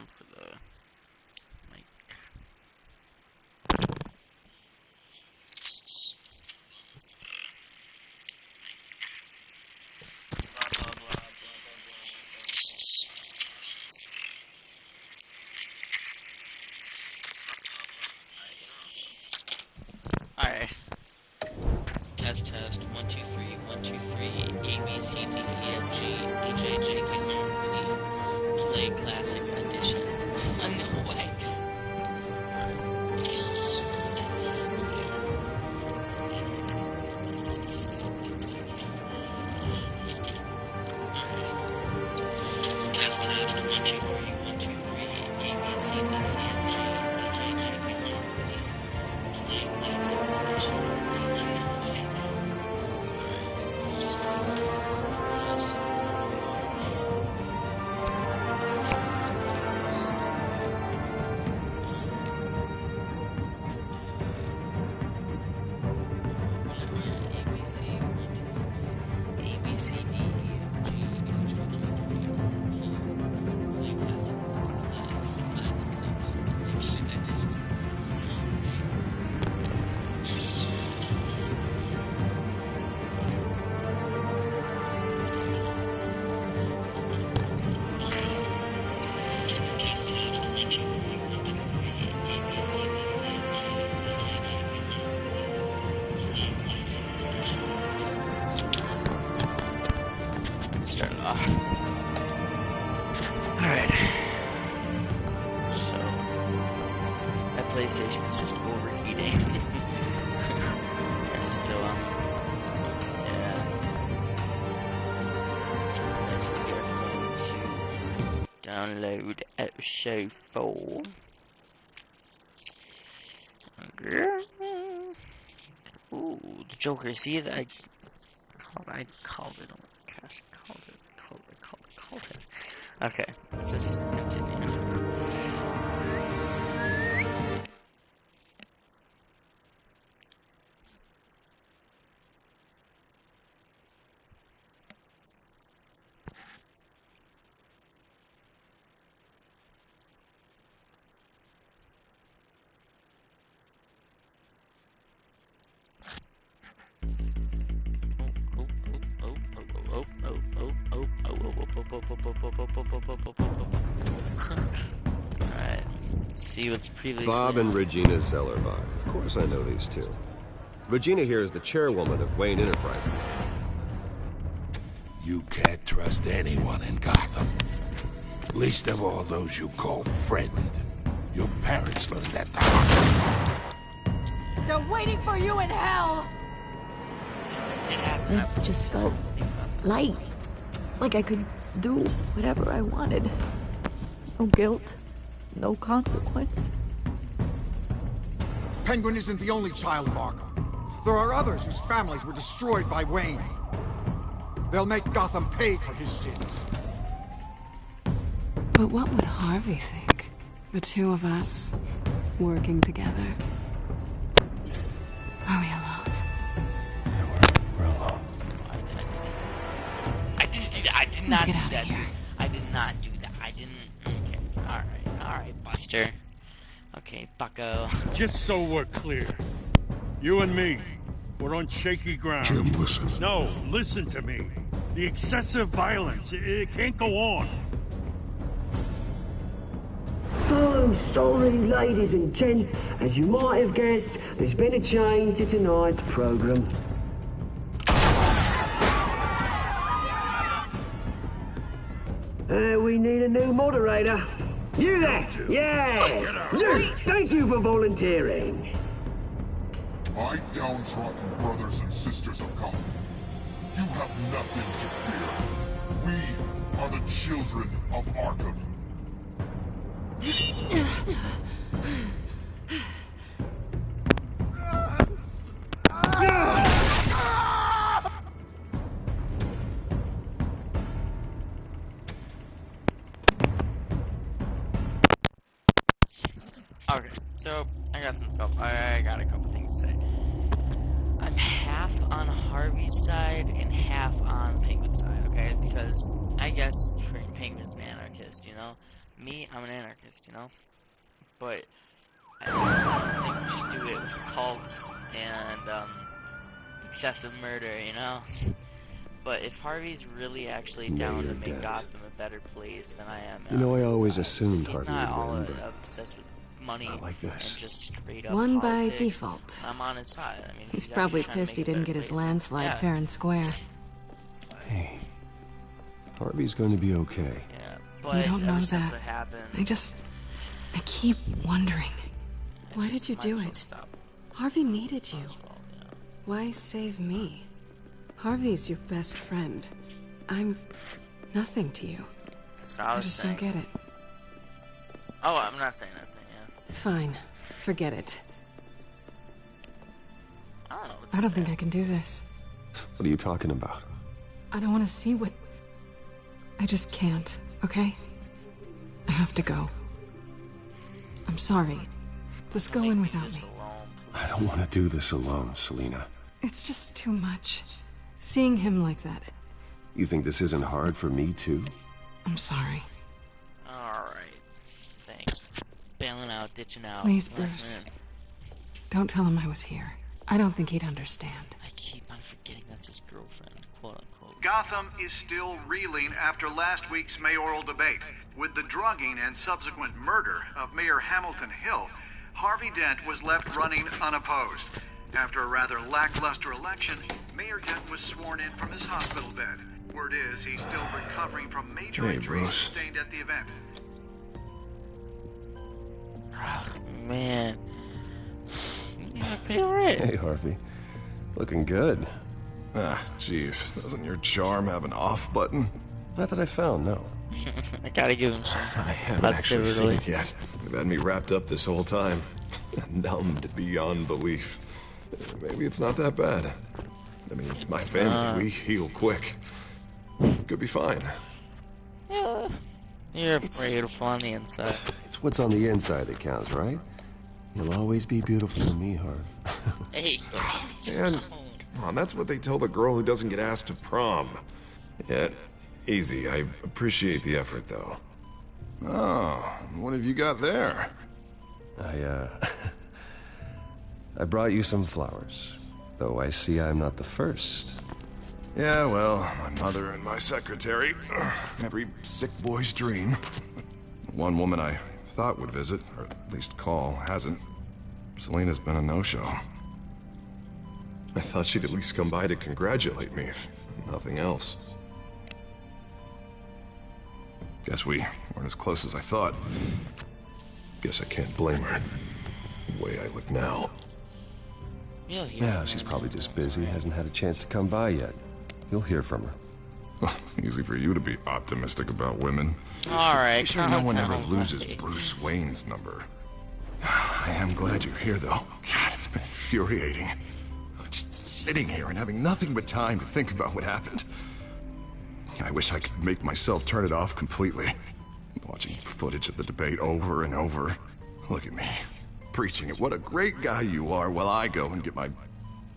for the mic. Alright. Test. 1 2 3 1 2 3 A B C D E F G H I J K L M N O P. Play classic edition. No way. Test 1 2 3 1 2 3 A B C D E F G H I J K L M N O P. Play classic edition. Start it off. Alright. So, my PlayStation's just overheating. So, yeah. So we are going to download episode 4. Ooh, the Joker. See that I called it. Gosh, called it. Okay, let's just continue. Alright, see what's previously... Bob and Regina Zellerbach. Of course I know these two. Regina here is the chairwoman of Wayne Enterprises. You can't trust anyone in Gotham. Least of all those you call friend. Your parents learned that the hard way. They're waiting for you in hell! It just felt light. Like I could do whatever I wanted. No guilt, no consequence. Penguin isn't the only child of Arkham. There are others whose families were destroyed by Wayne. They'll make Gotham pay for his sins. But what would Harvey think? The two of us working together. Are we alone? Yeah, we're alone. I didn't do that. I did not do that, dude. I did not do that. I didn't. Okay. Alright, Buster. Okay, bucko. Just so we're clear, you and me, we're on shaky ground. Jim, listen. No, listen to me. The excessive violence, it can't go on. So sorry, ladies and gents. As you might have guessed, there's been a change to tonight's program. We need a new moderator. You there? Yeah! You! Thank you for volunteering. My downtrodden brothers and sisters of Gotham, you have nothing to fear. We are the children of Arkham. Okay, so I got a couple things to say. I'm half on Harvey's side and half on Penguin's side, okay? Because I guess Penguin's an anarchist, you know? Me, I'm an anarchist, you know? But I don't think we should do it with cults and excessive murder, you know? But if Harvey's really actually down to make Gotham a better place than I am, You know, I always assumed he's Harvey not would all win, but obsessed with money not like this. and just straight up Won by politics. default. I'm on his side. I mean, He's probably actually trying to pissed he make a didn't better get his place. landslide Yeah. fair and square. Hey, Harvey's going to be okay. Yeah, but You don't know ever since that. it happened, I keep wondering. I Why just did you might do as well it? stop Harvey needed you. as well, you know? Why save me? Harvey's your best friend. I'm nothing to you. That's what I I was just saying. don't get it. Oh, I'm not saying nothing, yeah. Fine. Forget it. I don't know what to I don't say. think I can do this. What are you talking about? I don't want to see what... I just can't, okay? I have to go. I'm sorry. Just go in without Just me. alone, I don't want to do this alone, Selina. It's just too much. Seeing him like that, You think this isn't hard for me, too? I'm sorry. Alright. Thanks. Bailing out, ditching out. Please, Last Bruce. minute. Don't tell him I was here. I don't think he'd understand. I keep on forgetting that's his girlfriend, quote unquote. Gotham is still reeling after last week's mayoral debate. With the drugging and subsequent murder of Mayor Hamilton Hill, Harvey Dent was left running unopposed. After a rather lackluster election, Mayor Dent was sworn in from his hospital bed. Word is he's still recovering from major Hey, injuries Bruce. sustained at the event. Oh, man. Yeah, pretty alright. Hey, Harvey. Looking good. Ah, jeez. Doesn't your charm have an off button? Not that I found, no. I gotta give him some I haven't actually seen positivity. it yet. They've had me wrapped up this whole time. Numbed beyond belief. Maybe it's not that bad. I mean, my family, we heal quick. Could be fine. Yeah. You're beautiful on the inside. It's what's on the inside that counts, right? You'll always be beautiful to me, Harv. Hey. And, come on, that's what they tell the girl who doesn't get asked to prom. Yeah, easy. I appreciate the effort, though. Oh, what have you got there? I brought you some flowers. Though I see I'm not the first. Yeah, well, my mother and my secretary. Every sick boy's dream. One woman I thought would visit, or at least call, hasn't. Selina's been a no-show. I thought she'd at least come by to congratulate me, if nothing else. Guess we weren't as close as I thought. Guess I can't blame her. The way I look now. Yeah, she's probably just busy, hasn't had a chance to come by yet. You'll hear from her. Easy for you to be optimistic about women. Alright, Be sure no one ever calm loses down. Bruce Wayne's number. I am glad you're here, though. God, it's been infuriating. Just sitting here and having nothing but time to think about what happened. I wish I could make myself turn it off completely. Watching footage of the debate over and over. Look at me, preaching it. What a great guy you are, while I go and get my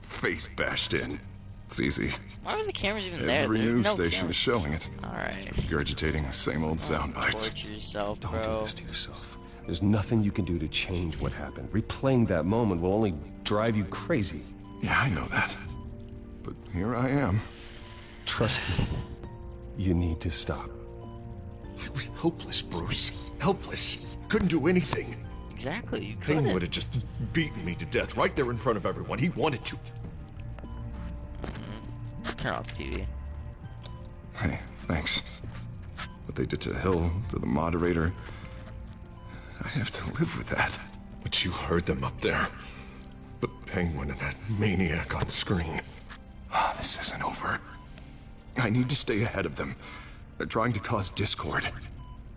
face bashed in. It's easy. Why are the cameras even there? Every There's news no station cameras. is showing it. Alright. Regurgitating the same old sound bites. Torture yourself, Don't bro. do this to yourself. There's nothing you can do to change what happened. Replaying that moment will only drive you crazy. Yeah, I know that. But here I am. Trust me. You need to stop. I was helpless, Bruce. Helpless. Couldn't do anything. Exactly, you Payne couldn't. would have just beaten me to death right there in front of everyone. He wanted to. Turn off the TV. Hey, thanks. What they did to Hill, to the moderator, I have to live with that. But you heard them up there. The Penguin and that maniac on the screen. This isn't over. I need to stay ahead of them. They're trying to cause discord.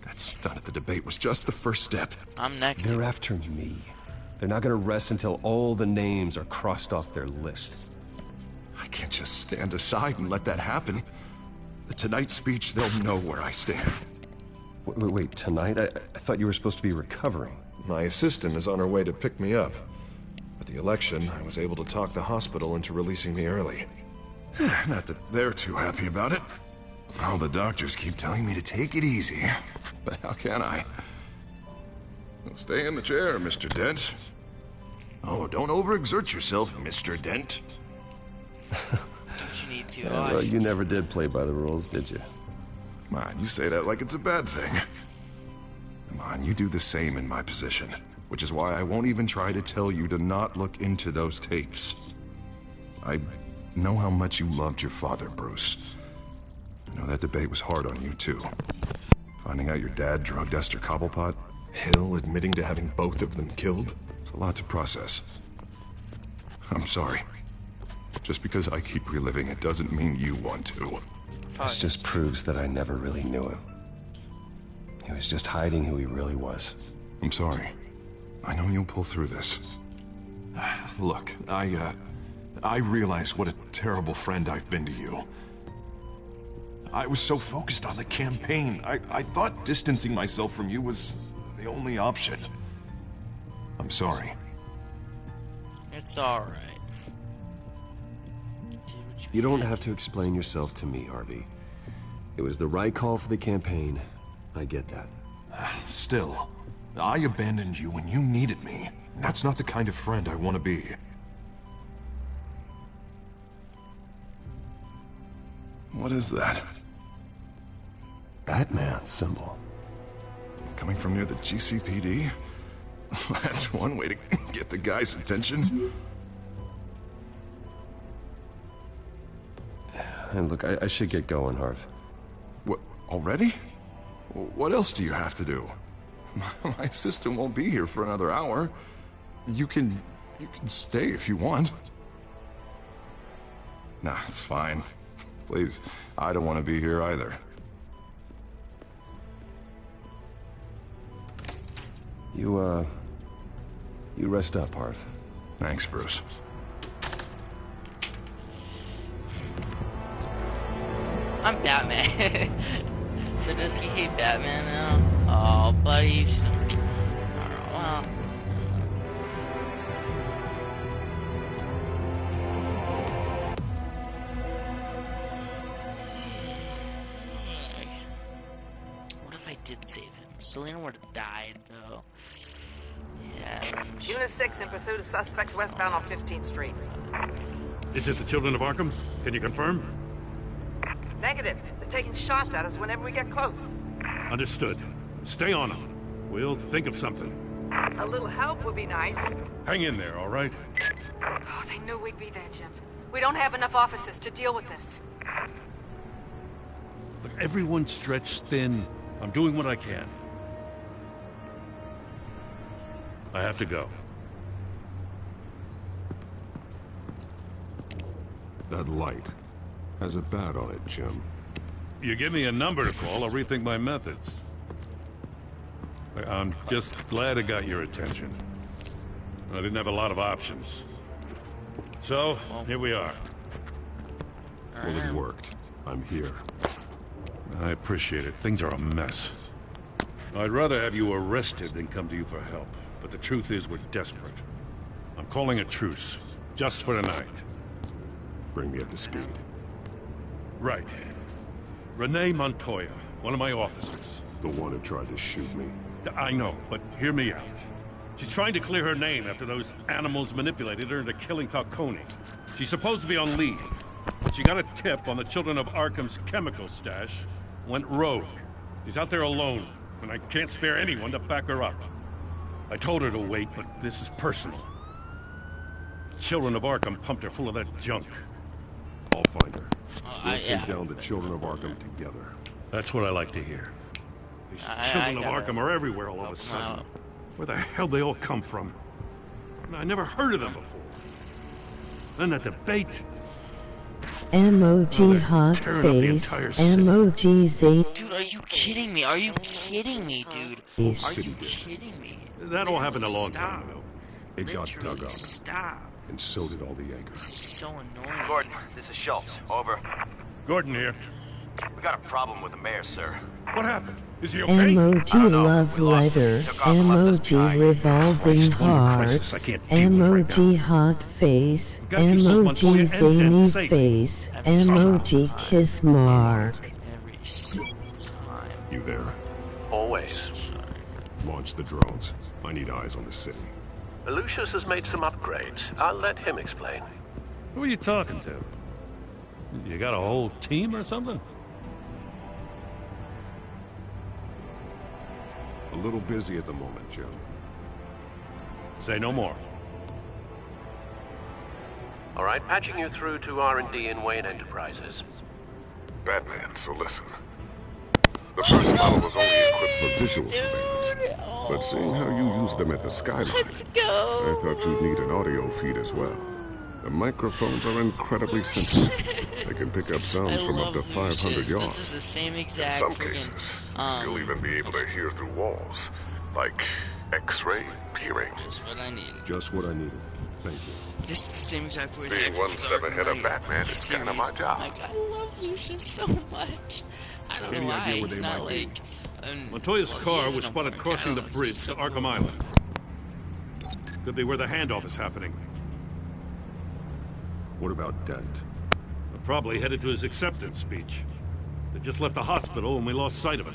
That stunt at the debate was just the first step. I'm next. They're after me. They're not gonna rest until all the names are crossed off their list. I can't just stand aside and let that happen. The Tonight speech, they'll know where I stand. Wait, tonight? I thought you were supposed to be recovering. My assistant is on her way to pick me up. With the election, I was able to talk the hospital into releasing me early. Not that they're too happy about it. All the doctors keep telling me to take it easy. but how can I? Well, stay in the chair, Mr. Dent. Oh, don't overexert yourself, Mr. Dent. Don't you need to? Yeah, well, you never did play by the rules, did you? Come on, you say that like it's a bad thing. Come on, you do the same in my position, which is why I won't even try to tell you to not look into those tapes. I know how much you loved your father, Bruce. I know that debate was hard on you, too. Finding out your dad drugged Esther Cobblepot, Hill admitting to having both of them killed, it's a lot to process. I'm sorry. Just because I keep reliving it doesn't mean you want to. This just proves that I never really knew him. He was just hiding who he really was. I'm sorry. I know you'll pull through this. Look, I realize what a terrible friend I've been to you. I was so focused on the campaign. I thought distancing myself from you was the only option. I'm sorry. It's alright. You don't have to explain yourself to me, Harvey. It was the right call for the campaign. I get that. Still, I abandoned you when you needed me. That's not the kind of friend I want to be. What is that? Batman symbol. Coming from near the GCPD? That's one way to get the guy's attention. And look, I should get going, Harv. What, already? What else do you have to do? My assistant won't be here for another hour. You can stay if you want. Nah, it's fine. Please, I don't want to be here either. You rest up, Harv. Thanks, Bruce. I'm Batman. So does he hate Batman now? Oh, buddy, you shouldn't. Well. What if I did save him? Selena would have died, though. Yeah. Unit 6 in pursuit of suspects westbound on 15th Street. Is it the Children of Arkham? Can you confirm? Negative. They're taking shots at us whenever we get close. Understood. Stay on them. We'll think of something. A little help would be nice. Hang in there, all right? Oh, they knew we'd be there, Jim. We don't have enough officers to deal with this. Look, everyone's stretched thin. I'm doing what I can. I have to go. That light has a bat on it, Jim. You give me a number to call, I'll rethink my methods. I'm just glad it got your attention. I didn't have a lot of options. So, here we are. Well, it worked. I'm here. I appreciate it. Things are a mess. I'd rather have you arrested than come to you for help. But the truth is, we're desperate. I'm calling a truce. Just for tonight. Bring me up to speed. Right. Renee Montoya, one of my officers. The one who tried to shoot me. I know, but hear me out. She's trying to clear her name after those animals manipulated her into killing Falcone. She's supposed to be on leave. But she got a tip on the Children of Arkham's chemical stash, went rogue. She's out there alone, and I can't spare anyone to back her up. I told her to wait, but this is personal. Children of Arkham pumped her full of that junk. I'll find her. We'll take down the Children of Arkham together. That's what I like to hear. These Children of Arkham are everywhere all of a sudden. Where the hell they all come from? I never heard of them before. Then that debate. MOG hot face. MOG Z. Dude, are you kidding me? Are you kidding me, dude? Are you kidding me? That all happened a long time ago. It got dug up. Stop. And so did all the Yankees. This is so annoying. Gordon, this is Schultz. Over. Gordon here. We got a problem with the mayor, sir. What happened? Is he okay? MOG love letter. MOG revolving heart. MOG hot face. MOG zany face. MOG kiss mark. Every single time. You there? Always. Launch the drones. I need eyes on the city. Lucius has made some upgrades. I'll let him explain. Who are you talking to? You got a whole team or something? A little busy at the moment, Jim. Say no more. All right, patching you through to R&D in Wayne Enterprises. Batman, so listen. The first model was only equipped for visual surveillance. But seeing how you use them at the skyline, I thought you'd need an audio feed as well. The microphones are incredibly sensitive. They can pick up sounds from up to 500 yards. This is the same exact. In some cases, you'll even be able to hear through walls, like X-ray peering. Just what I needed. Just what I needed. Thank you. This is the same exact voice. Being one step ahead of Batman is kind of my job. Like, I love Lucius so much. I don't know why. Idea where they not might like. Montoya's car was spotted crossing the bridge to Arkham Island. Could be where the handoff is happening. What about Dent? Probably headed to his acceptance speech. They just left the hospital and we lost sight of it.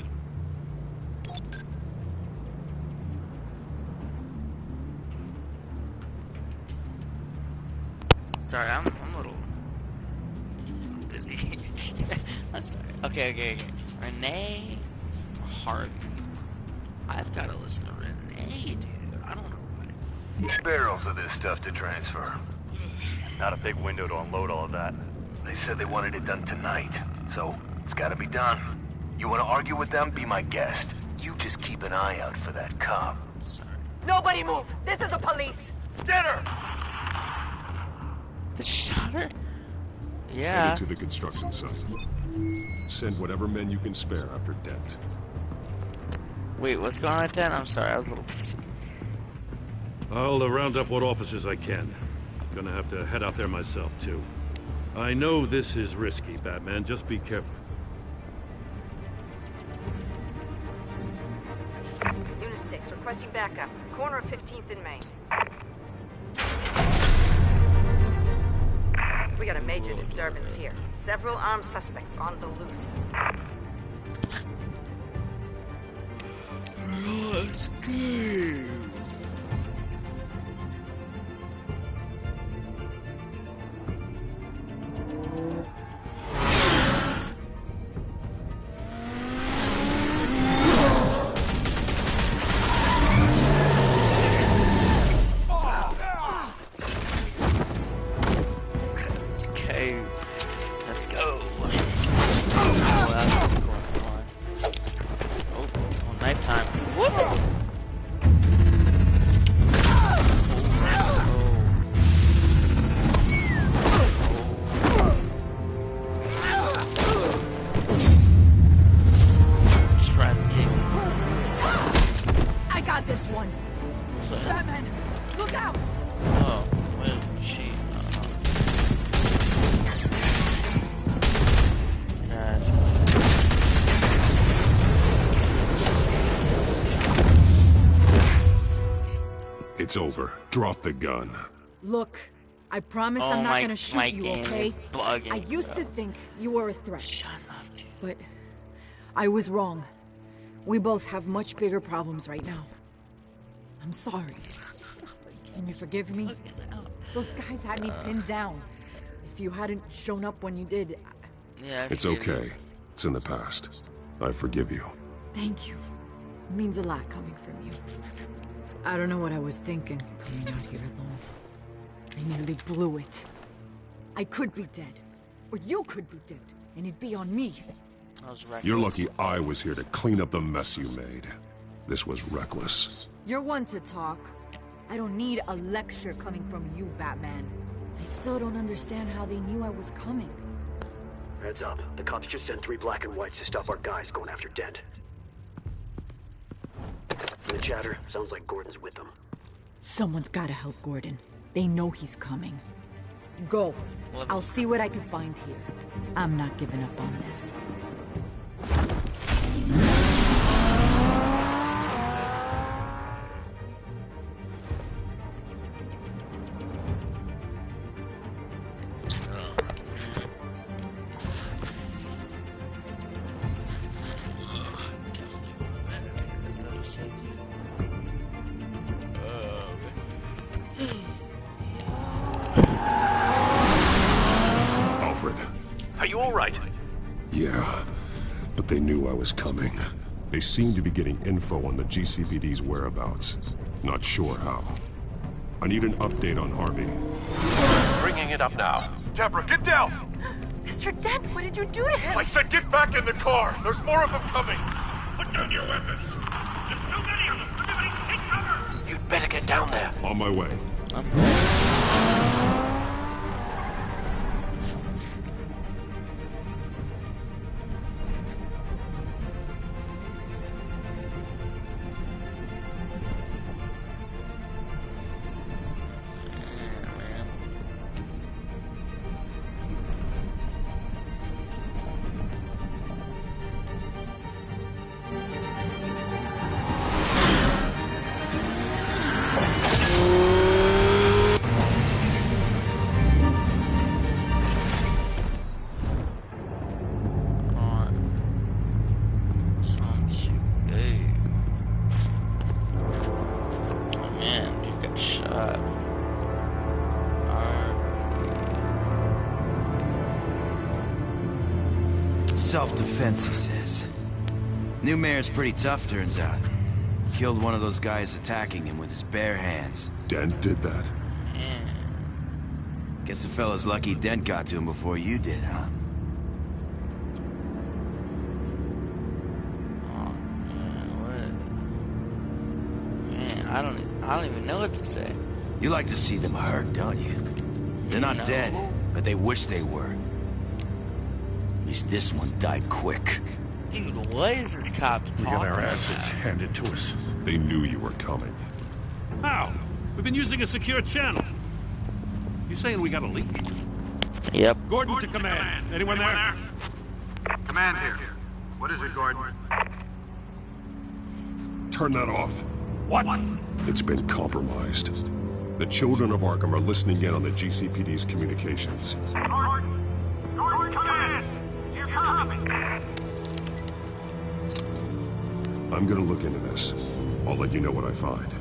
Sorry, I'm a little busy. I'm sorry. Okay. Renee Harvey. I've got to listen to Renee, dude. I don't know. Barrels of this stuff to transfer. Not a big window to unload all of that. They said they wanted it done tonight, so it's gotta be done. You wanna argue with them? Be my guest. You just keep an eye out for that cop. Sorry. Nobody move! This is the police! Get her! The shot her? Yeah. Headed to the construction site. Send whatever men you can spare after Dent. Wait, what's going on with that? I'm sorry, I was a little busy. I'll round up what officers I can. Gonna have to head out there myself, too. I know this is risky, Batman. Just be careful. Unit 6, requesting backup. Corner of 15th and Main. We got a major disturbance here. Several armed suspects on the loose. Let's go. Let's go. Oh, nighttime. Whoop! I got this one. Batman, look out! Oh, where is she? It's over. Drop the gun. Look, I promise I'm not gonna shoot you, okay? Bugging, I used to think you were a threat. Shut up, dude. But I was wrong. We both have much bigger problems right now. I'm sorry. Can you forgive me? Those guys had me pinned down. If you hadn't shown up when you did... Yeah, it's okay. It's in the past. I forgive you. Thank you. It means a lot coming from you. I don't know what I was thinking, coming out here alone. I nearly blew it. I could be dead. Or you could be dead. And it'd be on me. You're lucky I was here to clean up the mess you made. This was reckless. You're one to talk. I don't need a lecture coming from you, Batman. I still don't understand how they knew I was coming. Heads up. The cops just sent 3 black and whites to stop our guys going after Dent. From the chatter, sounds like Gordon's with them. Someone's gotta help Gordon. They know he's coming. Go. I'll see what I can find here. I'm not giving up on this. episode of 6. Alfred. Are you all right? Yeah, but they knew I was coming. They seem to be getting info on the GCPD's whereabouts. Not sure how. I need an update on Harvey. Bringing it up now. Deborah, get down! Mr. Dent, what did you do to him? I said get back in the car! There's more of them coming! Put down your weapons! There's too many of them! Everybody take cover! You'd better get down there. On my way. Self-defense, he says. New mayor's pretty tough, turns out. Killed one of those guys attacking him with his bare hands. Dent did that? Guess the fella's lucky Dent got to him before you did, huh? I don't even know what to say. You like to see them hurt, don't you? They're not dead, but they wish they were. At least this one died quick. Dude, what is this cop talking We got our asses about? handed to us. They knew you were coming. How? We've been using a secure channel. You saying we got a leak? Yep. Gordon to command. Anyone there? Command here. What is it, Gordon? Turn that off. What? It's been compromised. The children of Arkham are listening in on the GCPD's communications. Gordon, command. You're coming. I'm gonna look into this. I'll let you know what I find.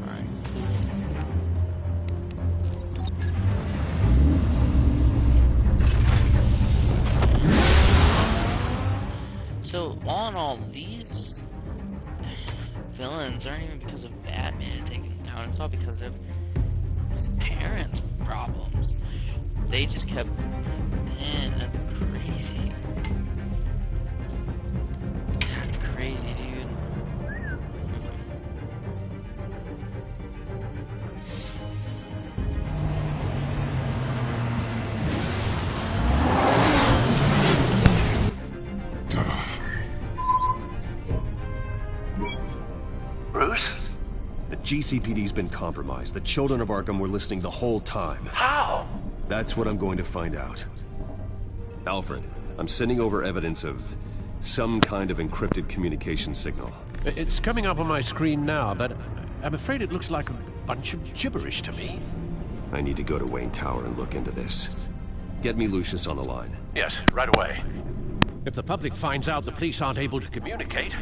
So, all in all, these villains aren't even because of Batman taking them down. It's all because of his parents' problems. They just kept... Man, that's crazy. That's crazy, dude. Bruce? The GCPD's been compromised. The children of Arkham were listening the whole time. How? That's what I'm going to find out. Alfred, I'm sending over evidence of some kind of encrypted communication signal. It's coming up on my screen now, but I'm afraid it looks like a bunch of gibberish to me. I need to go to Wayne Tower and look into this. Get me Lucius on the line. Yes, right away. If the public finds out the police aren't able to communicate...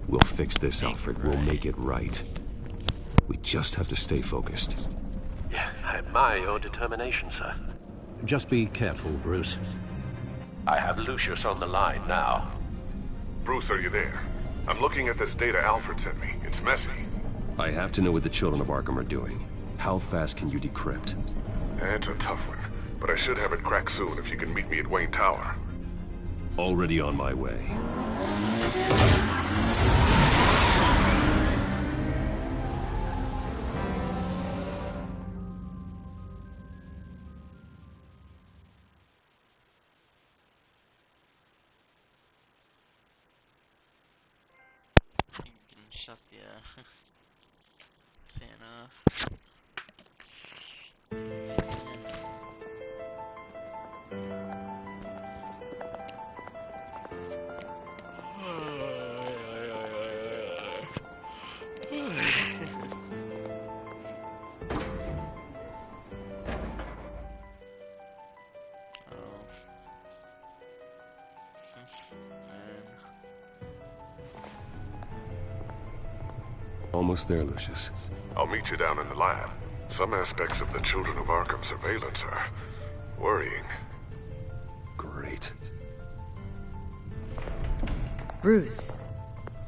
We'll fix this, Alfred. We'll make it right. We just have to stay focused. Yeah, I admire your determination, sir. Just be careful, Bruce. I have Lucius on the line now. Bruce, are you there? I'm looking at this data Alfred sent me. It's messy. I have to know what the children of Arkham are doing. How fast can you decrypt? It's a tough one, but I should have it cracked soon if you can meet me at Wayne Tower. Already on my way. Shut the fan off. Almost there, Lucius. I'll meet you down in the lab. Some aspects of the Children of Arkham surveillance are worrying. Great. Bruce.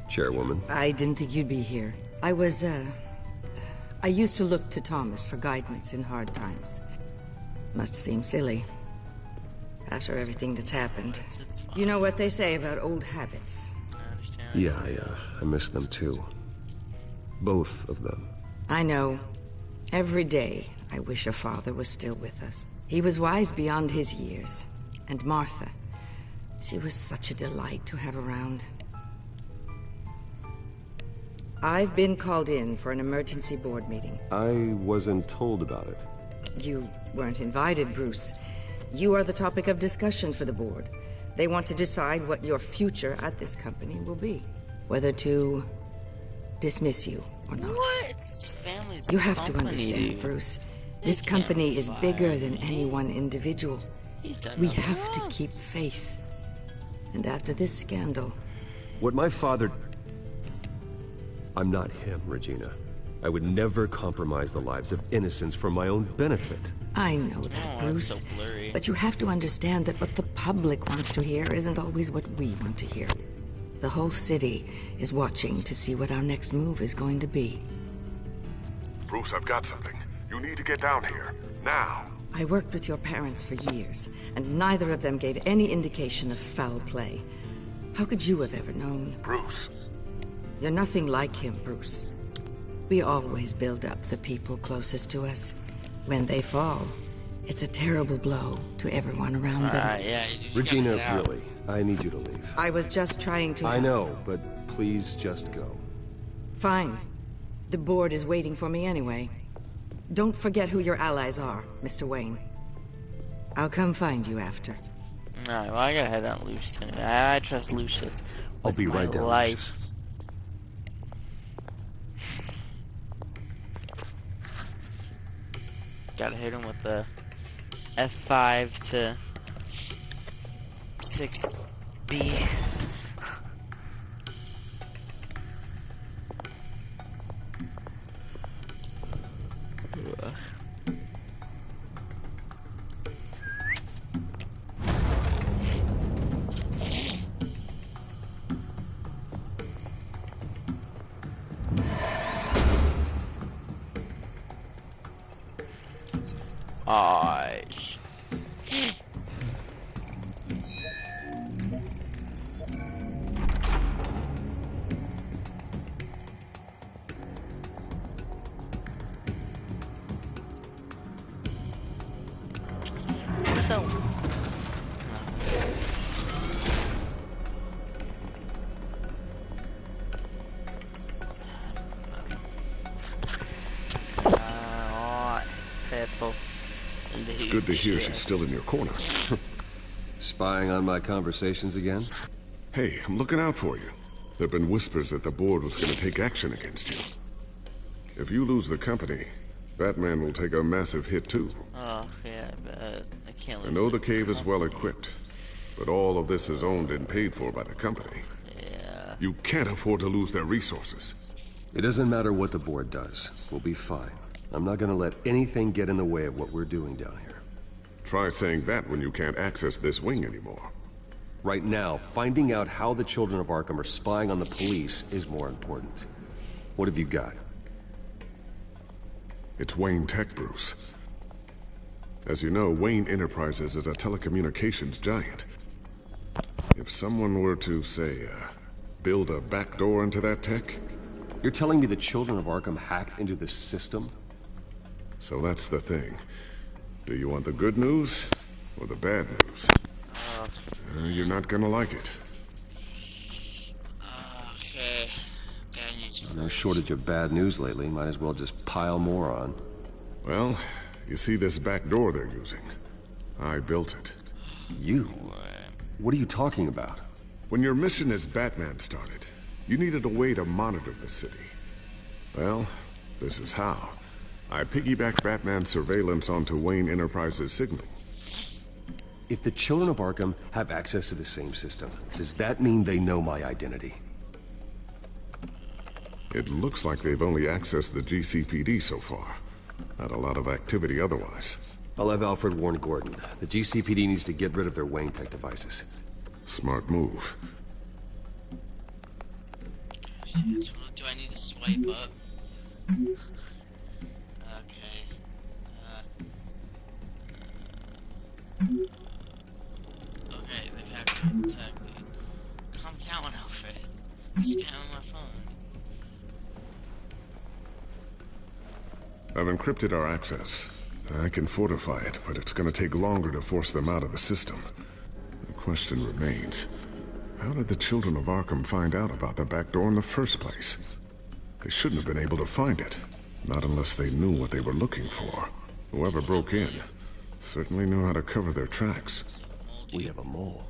Chairwoman. I didn't think you'd be here. I used to look to Thomas for guidance in hard times. Must seem silly. After everything that's happened. You know what they say about old habits. Yeah, I miss them too. Both of them. I know. Every day, I wish your father was still with us. He was wise beyond his years. And Martha, she was such a delight to have around. I've been called in for an emergency board meeting. I wasn't told about it. You weren't invited, Bruce. You are the topic of discussion for the board. They want to decide what your future at this company will be. Whether to dismiss you or not. What? Family's You have to company, understand, dude. Bruce. This company is bigger than any one individual. We nothing have to keep face. And after this scandal... What my father... I'm not him, Regina. I would never compromise the lives of innocents for my own benefit. I know that, Bruce. But you have to understand that what the public wants to hear isn't always what we want to hear. The whole city is watching to see what our next move is going to be. Bruce, I've got something. You need to get down here. Now. I worked with your parents for years, and neither of them gave any indication of foul play. How could you have ever known? Bruce. You're nothing like him, Bruce. We always build up the people closest to us. When they fall, it's a terrible blow to everyone around them. Regina, really, I need you to leave. I was just trying to... I know, but please just go. Fine. The board is waiting for me anyway. Don't forget who your allies are, Mr. Wayne. I'll come find you after. Alright, well, I gotta head on Lucius anyway. I trust Lucius. I'll be right down, Lucius. Gotta hit him with the F5 to 6B. Eyes. Where's that one? Purple. It's good to hear she's still in your corner. Spying on my conversations again? Hey, I'm looking out for you. There've been whispers that the board was going to take action against you. If you lose the company, Batman will take a massive hit too. Oh, yeah, I bet. I can't lose. I know the cave is well equipped, but all of this is owned and paid for by the company. Yeah. You can't afford to lose their resources. It doesn't matter what the board does. We'll be fine. I'm not gonna let anything get in the way of what we're doing down here. Try saying that when you can't access this wing anymore. Right now, finding out how the Children of Arkham are spying on the police is more important. What have you got? It's Wayne Tech, Bruce. As you know, Wayne Enterprises is a telecommunications giant. If someone were to, say, build a backdoor into that tech... You're telling me the Children of Arkham hacked into this system? So that's the thing. Do you want the good news or the bad news? You're not gonna like it. Okay. No shortage of bad news lately. Might as well just pile more on. Well, you see this back door they're using? I built it. You? What are you talking about? When your mission as Batman started, you needed a way to monitor the city. Well, this is how. I piggybacked Batman's surveillance onto Wayne Enterprises' signal. If the children of Arkham have access to the same system, does that mean they know my identity? It looks like they've only accessed the GCPD so far. Not a lot of activity otherwise. I'll have Alfred warn Gordon. The GCPD needs to get rid of their Wayne Tech devices. Smart move. Do I need to swipe up? Okay. Okay, they've hacked the tech lead. Calm down, Alfred. Spam on my phone. I've encrypted our access. I can fortify it, but it's gonna take longer to force them out of the system. The question remains, how did the children of Arkham find out about the back door in the first place? They shouldn't have been able to find it. Not unless they knew what they were looking for. Whoever broke in certainly knew how to cover their tracks. We have a mole.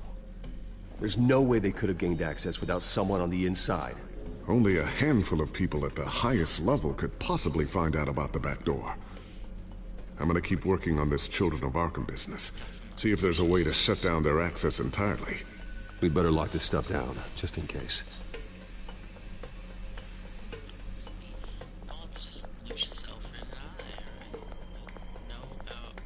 There's no way they could have gained access without someone on the inside. Only a handful of people at the highest level could possibly find out about the back door. I'm gonna keep working on this Children of Arkham business. See if there's a way to shut down their access entirely. We better lock this stuff down, just in case. Oh, it's just Lucius, Alfred, and I, right? Know about...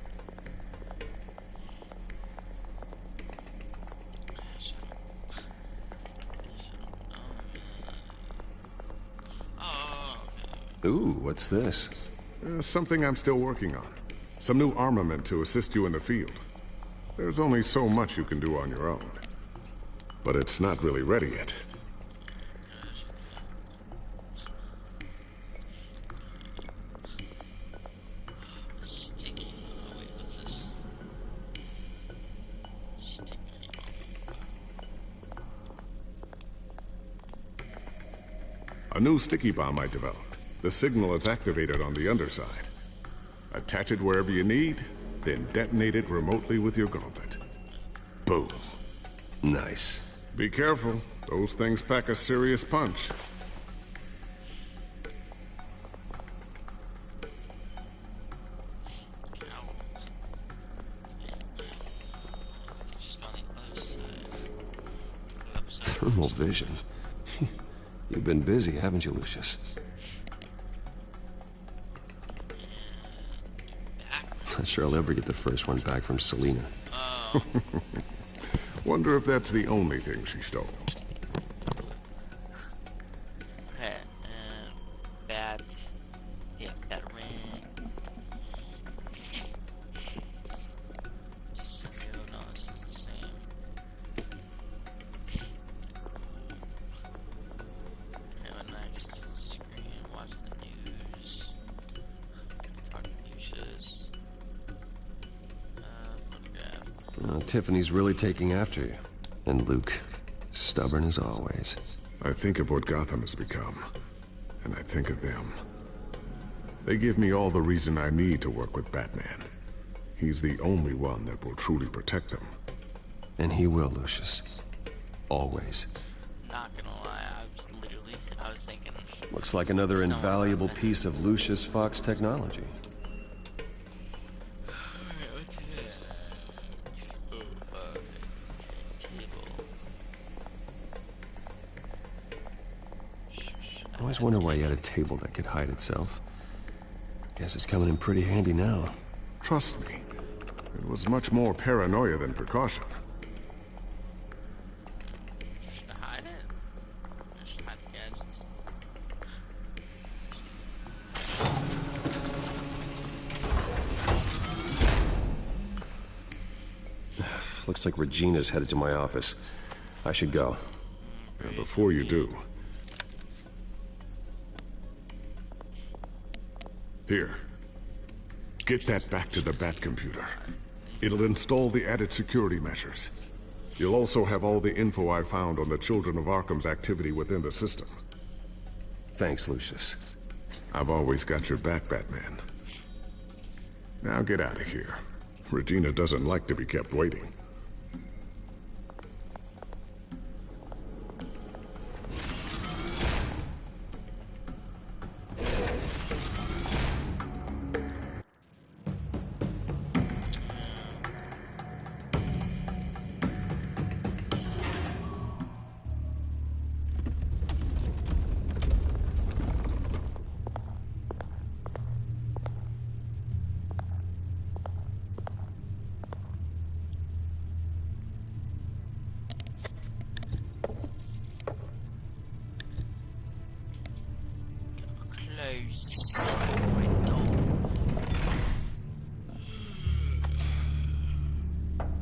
Oh, okay. Ooh, what's this? Something I'm still working on. Some new armament to assist you in the field. There's only so much you can do on your own. But it's not really ready yet. Sticky. Oh, wait, what's this? Sticky. A new sticky bomb I developed. The signal is activated on the underside. Attach it wherever you need, then detonate it remotely with your gauntlet. Boom. Nice. Be careful. Those things pack a serious punch. Thermal vision. You've been busy, haven't you, Lucius? Not sure I'll ever get the first one back from Selina. Oh. Wonder if that's the only thing she stole. Okay, bat. Yeah, that ring. No, this is the same. Okay, the next screen, watch the news. Talk to Lucius. Tiffany's really taking after you. And Luke, stubborn as always. I think of what Gotham has become, and I think of them. They give me all the reason I need to work with Batman. He's the only one that will truly protect them. And he will, Lucius. Always. Not gonna lie, I was thinking... Looks like another invaluable piece of Lucius Fox technology. I always wonder why he had a table that could hide itself. Guess it's coming in pretty handy now. Trust me, it was much more paranoia than precaution. Should I hide it? I should hide the gadgets. Looks like Regina's headed to my office. I should go. And before you do... Here. Get that back to the Bat computer. It'll install the added security measures. You'll also have all the info I found on the Children of Arkham's activity within the system. Thanks, Lucius. I've always got your back, Batman. Now get out of here. Regina doesn't like to be kept waiting.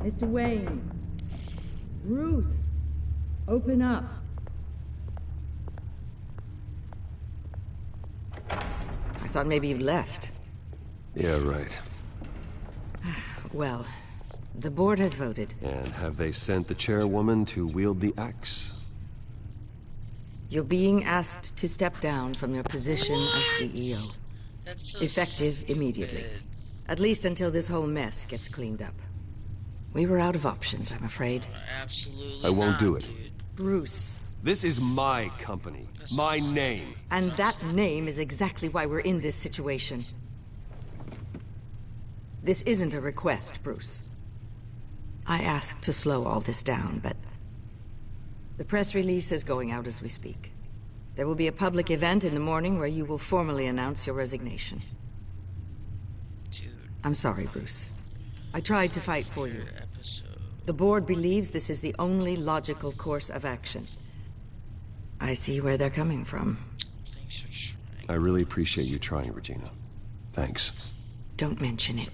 Mr. Wayne. Bruce. Open up. I thought maybe you'd left. Yeah, right. Well, the board has voted. And have they sent the chairwoman to wield the axe? You're being asked to step down from your position as CEO. That's so Effective stupid. immediately. At least until this whole mess gets cleaned up. We were out of options, I'm afraid. Absolutely I won't not, do it. dude. Bruce. This is my company. My name. And that name is exactly why we're in this situation. This isn't a request, Bruce. I asked to slow all this down, but the press release is going out as we speak. There will be a public event in the morning where you will formally announce your resignation. Dude. I'm sorry, Bruce. I tried to fight for you. The board believes this is the only logical course of action. I see where they're coming from. I really appreciate you trying, Regina. Thanks. Don't mention it.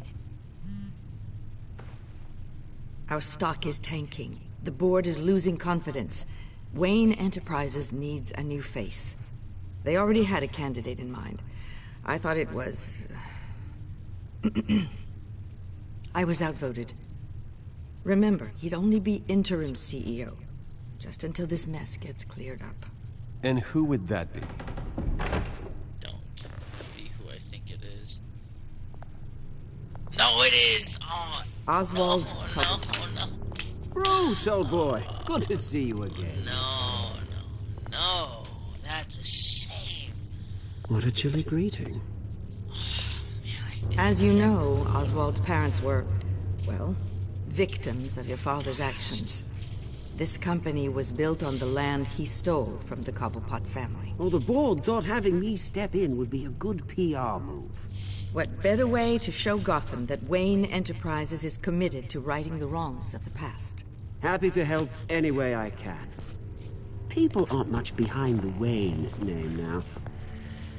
Our stock is tanking. The board is losing confidence. Wayne Enterprises needs a new face. They already had a candidate in mind. I thought it was... I was outvoted. Remember, he'd only be interim CEO, just until this mess gets cleared up. And who would that be? Don't be who I think it is. No, it is! Oh, Oswald no. Bruce, old boy. Good to see you again. No. That's a shame. What a chilly greeting. As you know, Oswald's parents were, well, victims of your father's actions. This company was built on the land he stole from the Cobblepot family. Well, the board thought having me step in would be a good PR move. What better way to show Gotham that Wayne Enterprises is committed to righting the wrongs of the past? Happy to help any way I can. People aren't much behind the Wayne name now.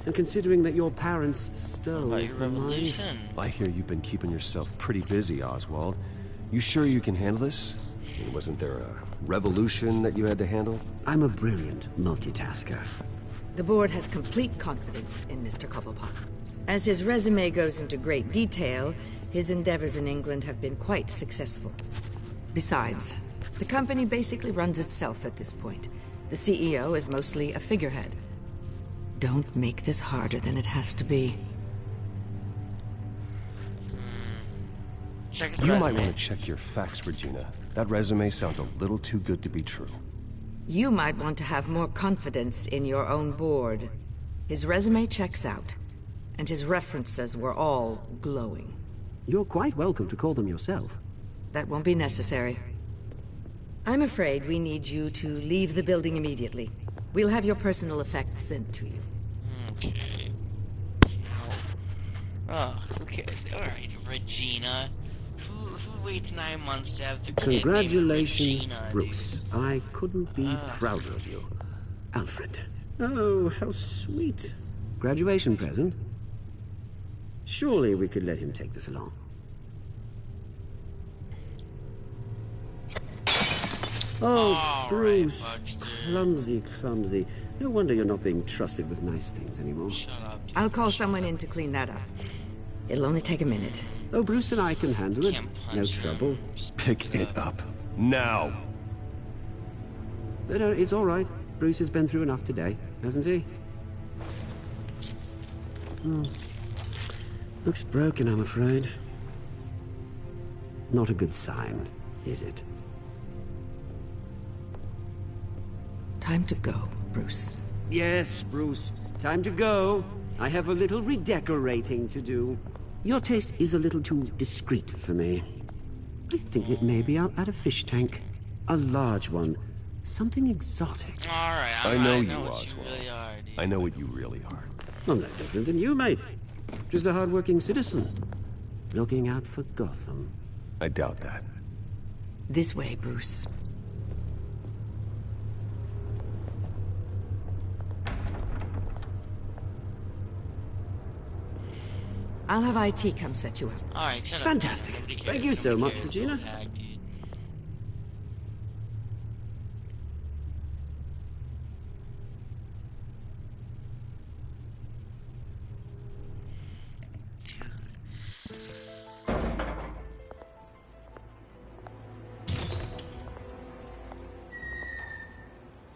And considering that your parents stole from mine... I hear you've been keeping yourself pretty busy, Oswald. You sure you can handle this? Wasn't there a revolution that you had to handle? I'm a brilliant multitasker. The board has complete confidence in Mr. Cobblepot. As his resume goes into great detail, his endeavors in England have been quite successful. Besides, the company basically runs itself at this point. The CEO is mostly a figurehead. Don't make this harder than it has to be. You might want to check your facts, Regina. That resume sounds a little too good to be true. You might want to have more confidence in your own board. His resume checks out, and his references were all glowing. You're quite welcome to call them yourself. That won't be necessary. I'm afraid we need you to leave the building immediately. We'll have your personal effects sent to you. Okay. Oh, okay. Alright, Regina. Who waits 9 months to have the kid named Congratulations, Regina, Bruce. dude? I couldn't be prouder of you. Alfred. Oh, how sweet. Graduation present? Surely we could let him take this along. Oh, Bruce. Clumsy. No wonder you're not being trusted with nice things anymore. Shut up, dude. I'll call someone in to clean that up. It'll only take a minute. Oh, Bruce and I can handle it. No trouble. Pick it up. Now! But it's all right. Bruce has been through enough today, hasn't he? Looks broken, I'm afraid. Not a good sign, is it? Time to go, Bruce. Yes, Bruce. Time to go. I have a little redecorating to do. Your taste is a little too discreet for me. I think that maybe I'll add a fish tank. A large one. Something exotic. Alright, I know what you, Oswald. you really are, dude. I know what you really are. I'm no different than you, mate. Just a hard-working citizen. Looking out for Gotham. I doubt that. This way, Bruce. I'll have IT come set you up. Alright, shut up. Fantastic. Thank you so much, Regina.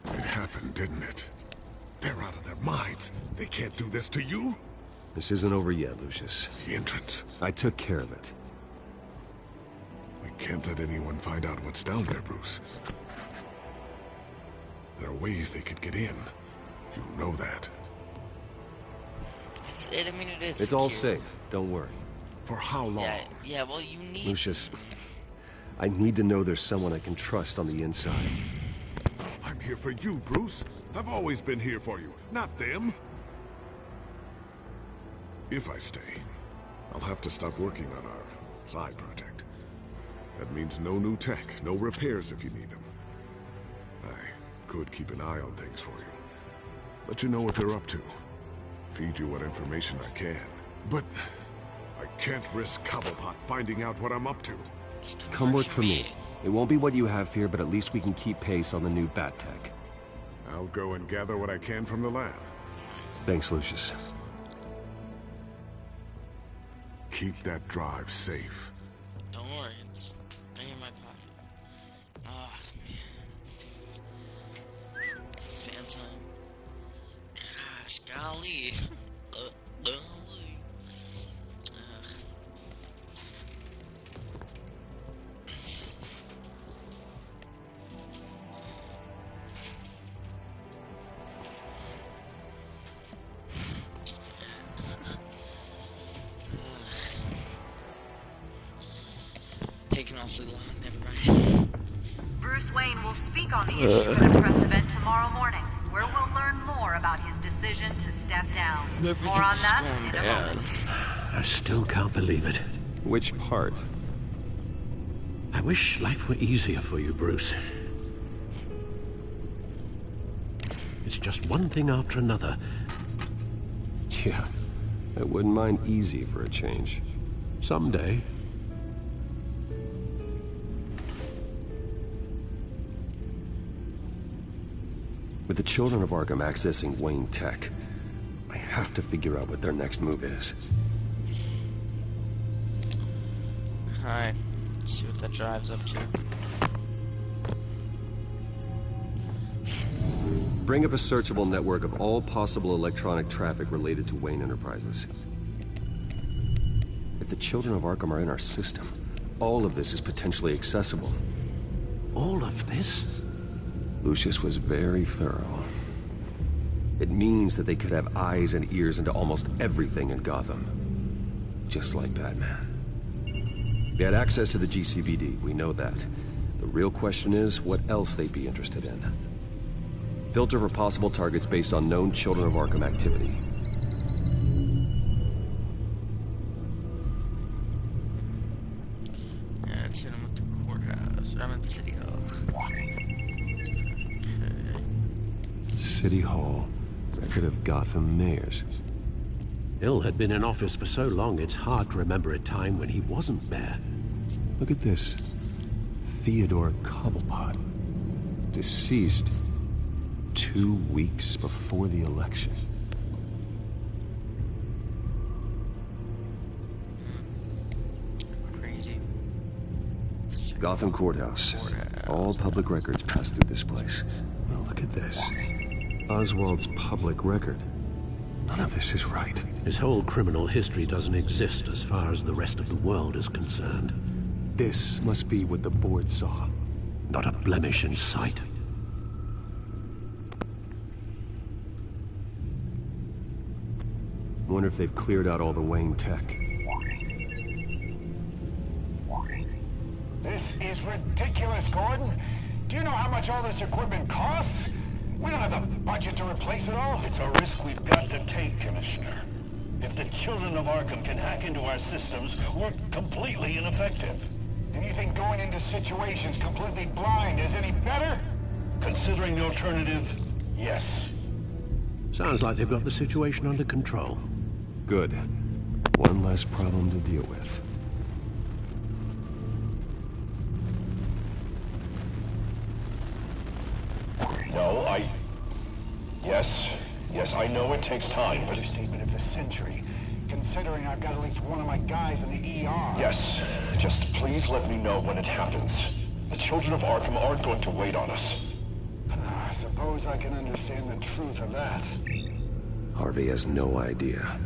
It happened, didn't it? They're out of their minds. They can't do this to you? This isn't over yet, Lucius. The entrance. I took care of it. We can't let anyone find out what's down there, Bruce. There are ways they could get in. You know that. I mean, it is. It's all safe. Don't worry. For how long? Yeah, well, you need... Lucius, I need to know there's someone I can trust on the inside. I'm here for you, Bruce. I've always been here for you, not them. If I stay, I'll have to stop working on our side project. That means no new tech, no repairs if you need them. I could keep an eye on things for you. Let you know what they're up to. Feed you what information I can. But I can't risk Cobblepot finding out what I'm up to. Come work for me. It won't be what you have here, but at least we can keep pace on the new bat tech. I'll go and gather what I can from the lab. Thanks, Lucius. Keep that drive safe. Don't worry, it's right in my pocket. Oh, man. Fan time. Gosh, golly. Taking off the law, never mind. Bruce Wayne will speak on the issue at a press event tomorrow morning, where we'll learn more about his decision to step down. More on that in a moment. I still can't believe it. Which part? I wish life were easier for you, Bruce. It's just one thing after another. Yeah, I wouldn't mind easy for a change. Someday. With the children of Arkham accessing Wayne Tech, I have to figure out what their next move is. Alright, let's see what that drive's up to. Bring up a searchable network of all possible electronic traffic related to Wayne Enterprises. If the children of Arkham are in our system, all of this is potentially accessible. All of this? Lucius was very thorough. It means that they could have eyes and ears into almost everything in Gotham. Just like Batman. They had access to the GCPD, we know that. The real question is, what else they'd be interested in. Filter for possible targets based on known Children of Arkham activity. Yeah, let's hit him with the courthouse. I'm in City Hall. City Hall. Record of Gotham mayors. Hill had been in office for so long, it's hard to remember a time when he wasn't mayor. Look at this. Theodore Cobblepot. Deceased 2 weeks before the election. Crazy. Gotham Courthouse. All public records pass through this place. Well, look at this. Oswald's public record. None of this is right. His whole criminal history doesn't exist as far as the rest of the world is concerned. This must be what the board saw. Not a blemish in sight. I wonder if they've cleared out all the Wayne tech. This is ridiculous, Gordon. Do you know how much all this equipment costs? We don't have the budget to replace it all. It's a risk we've got to take, Commissioner. If the children of Arkham can hack into our systems, we're completely ineffective. And you think going into situations completely blind is any better? Considering the alternative, yes. Sounds like they've got the situation under control. Good. One less problem to deal with. No, Yes, I know it takes time, but... Understatement of the century. Considering I've got at least one of my guys in the ER. Yes, just please let me know when it happens. The children of Arkham aren't going to wait on us. I suppose I can understand the truth of that. Harvey has no idea.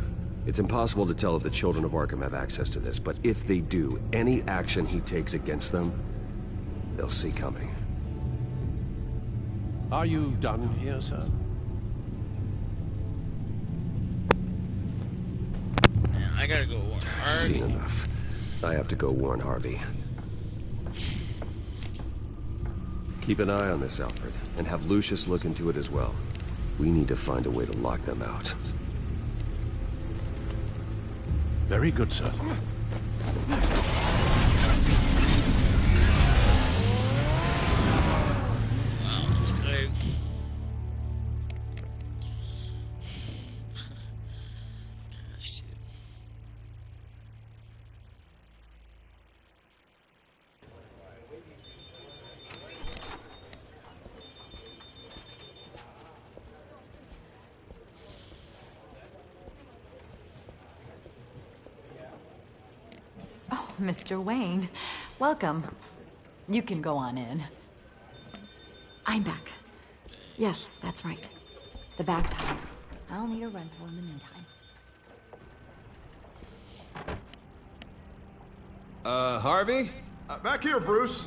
It's impossible to tell if the children of Arkham have access to this, but if they do, any action he takes against them, they'll see coming. Are you done here, sir? I gotta go warn Harvey. Seen enough. I have to go warn Harvey. Keep an eye on this, Alfred, and have Lucius look into it as well. We need to find a way to lock them out. Very good, sir. Wow, that's great. Mr. Wayne, welcome. You can go on in. I'm back. Yes, that's right. The back tire. I'll need a rental in the meantime. Harvey? Back here, Bruce.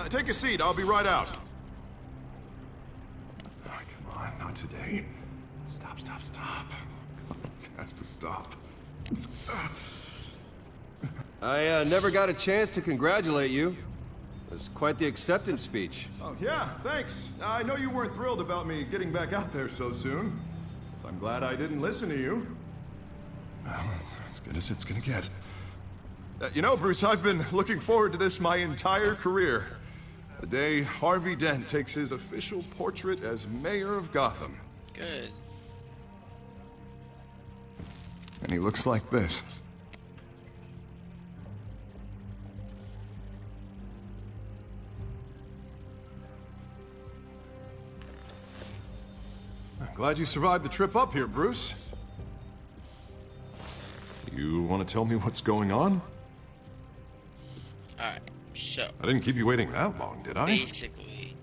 Take a seat. I'll be right out. Oh, come on, not today. Stop. It has to stop. I never got a chance to congratulate you. It was quite the acceptance speech. Oh, yeah, thanks. I know you weren't thrilled about me getting back out there so soon. So I'm glad I didn't listen to you. Well, it's as good as it's gonna get. You know, Bruce, I've been looking forward to this my entire career. The day Harvey Dent takes his official portrait as mayor of Gotham. Good. And he looks like this. Glad you survived the trip up here, Bruce. You want to tell me what's going on? Alright, so... I didn't keep you waiting that long, did I? Basically,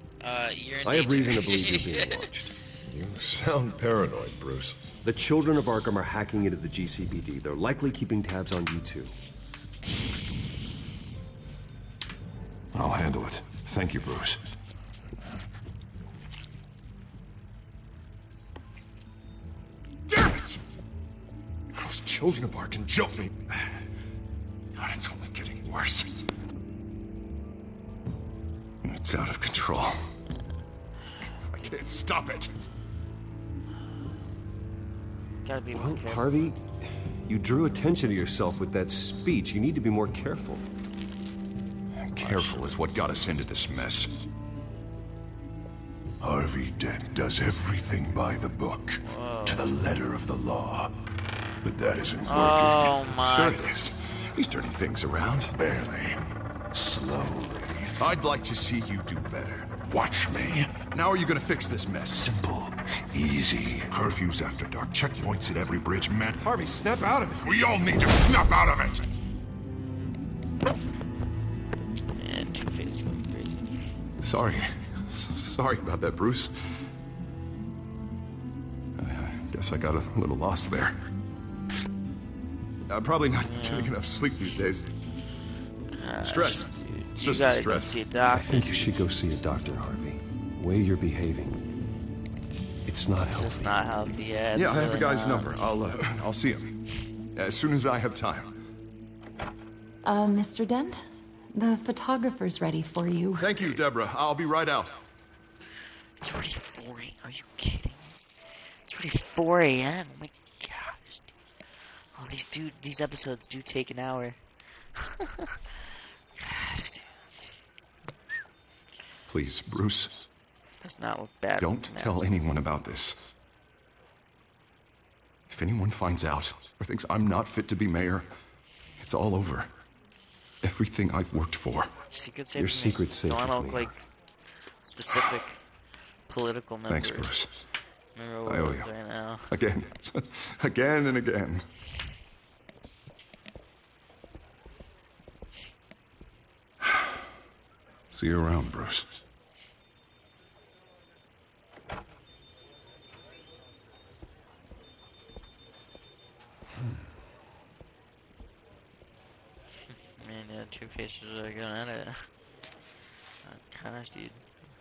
you're in I have danger. reason to believe you're being watched. You sound paranoid, Bruce. The children of Arkham are hacking into the GCPD. They're likely keeping tabs on you too. I'll handle it. Thank you, Bruce. Damn it! Those children of Arkham jumped me. God, it's only getting worse. It's out of control. I can't stop it. Gotta be more Well, careful. Harvey, you drew attention to yourself with that speech. You need to be more careful. Careful is what got us into this mess. Harvey Dent does everything by the book, to the letter of the law. But that isn't working. Oh, my. Sure it is. He's turning things around. Barely. Slowly. I'd like to see you do better. Watch me. Now are you gonna fix this mess? Simple. Easy. Curfews after dark. Checkpoints at every bridge. Man, Harvey, snap out of it. We all need to snap out of it. And Two-Face going crazy. Sorry. Sorry about that, Bruce. I guess I got a little lost there. I'm probably not getting enough sleep these days. Stress. It's just the gotta go stress. see a doctor. I think you should go see a doctor, Harvey. The way you're behaving, it's not It's healthy. just not healthy. Yeah, it's Yeah, I have the really guy's not. number. I'll see him as soon as I have time. Mr. Dent? The photographer's ready for you. Thank you, Deborah. I'll be right out. It's already 4 a.m. Are you kidding? It's already 4 a.m. Oh my gosh. Oh, these episodes do take an hour. Gosh, dude. Please, Bruce. Does not look bad. Don't tell anyone about this. If anyone finds out or thinks I'm not fit to be mayor, it's all over. Everything I've worked for. Secret safe. Your secret's safe. Don't look like specific political members. Thanks, Bruce. Remember I owe you. right now. Again. Again and again. See you around, Bruce. Man, yeah, two faces are going at it. Gosh, dude.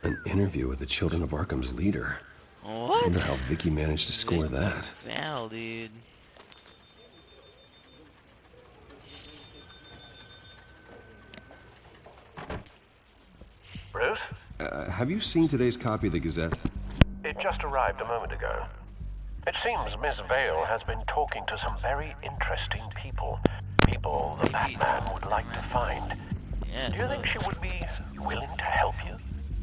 An interview with the Children of Arkham's leader. What? I wonder how Vicky managed to score that. Val, dude. Bruce? Have you seen today's copy of the Gazette? It just arrived a moment ago. It seems Miss Vale has been talking to some very interesting people. People the Batman would like to find. Yeah, do you think she would be willing to help you?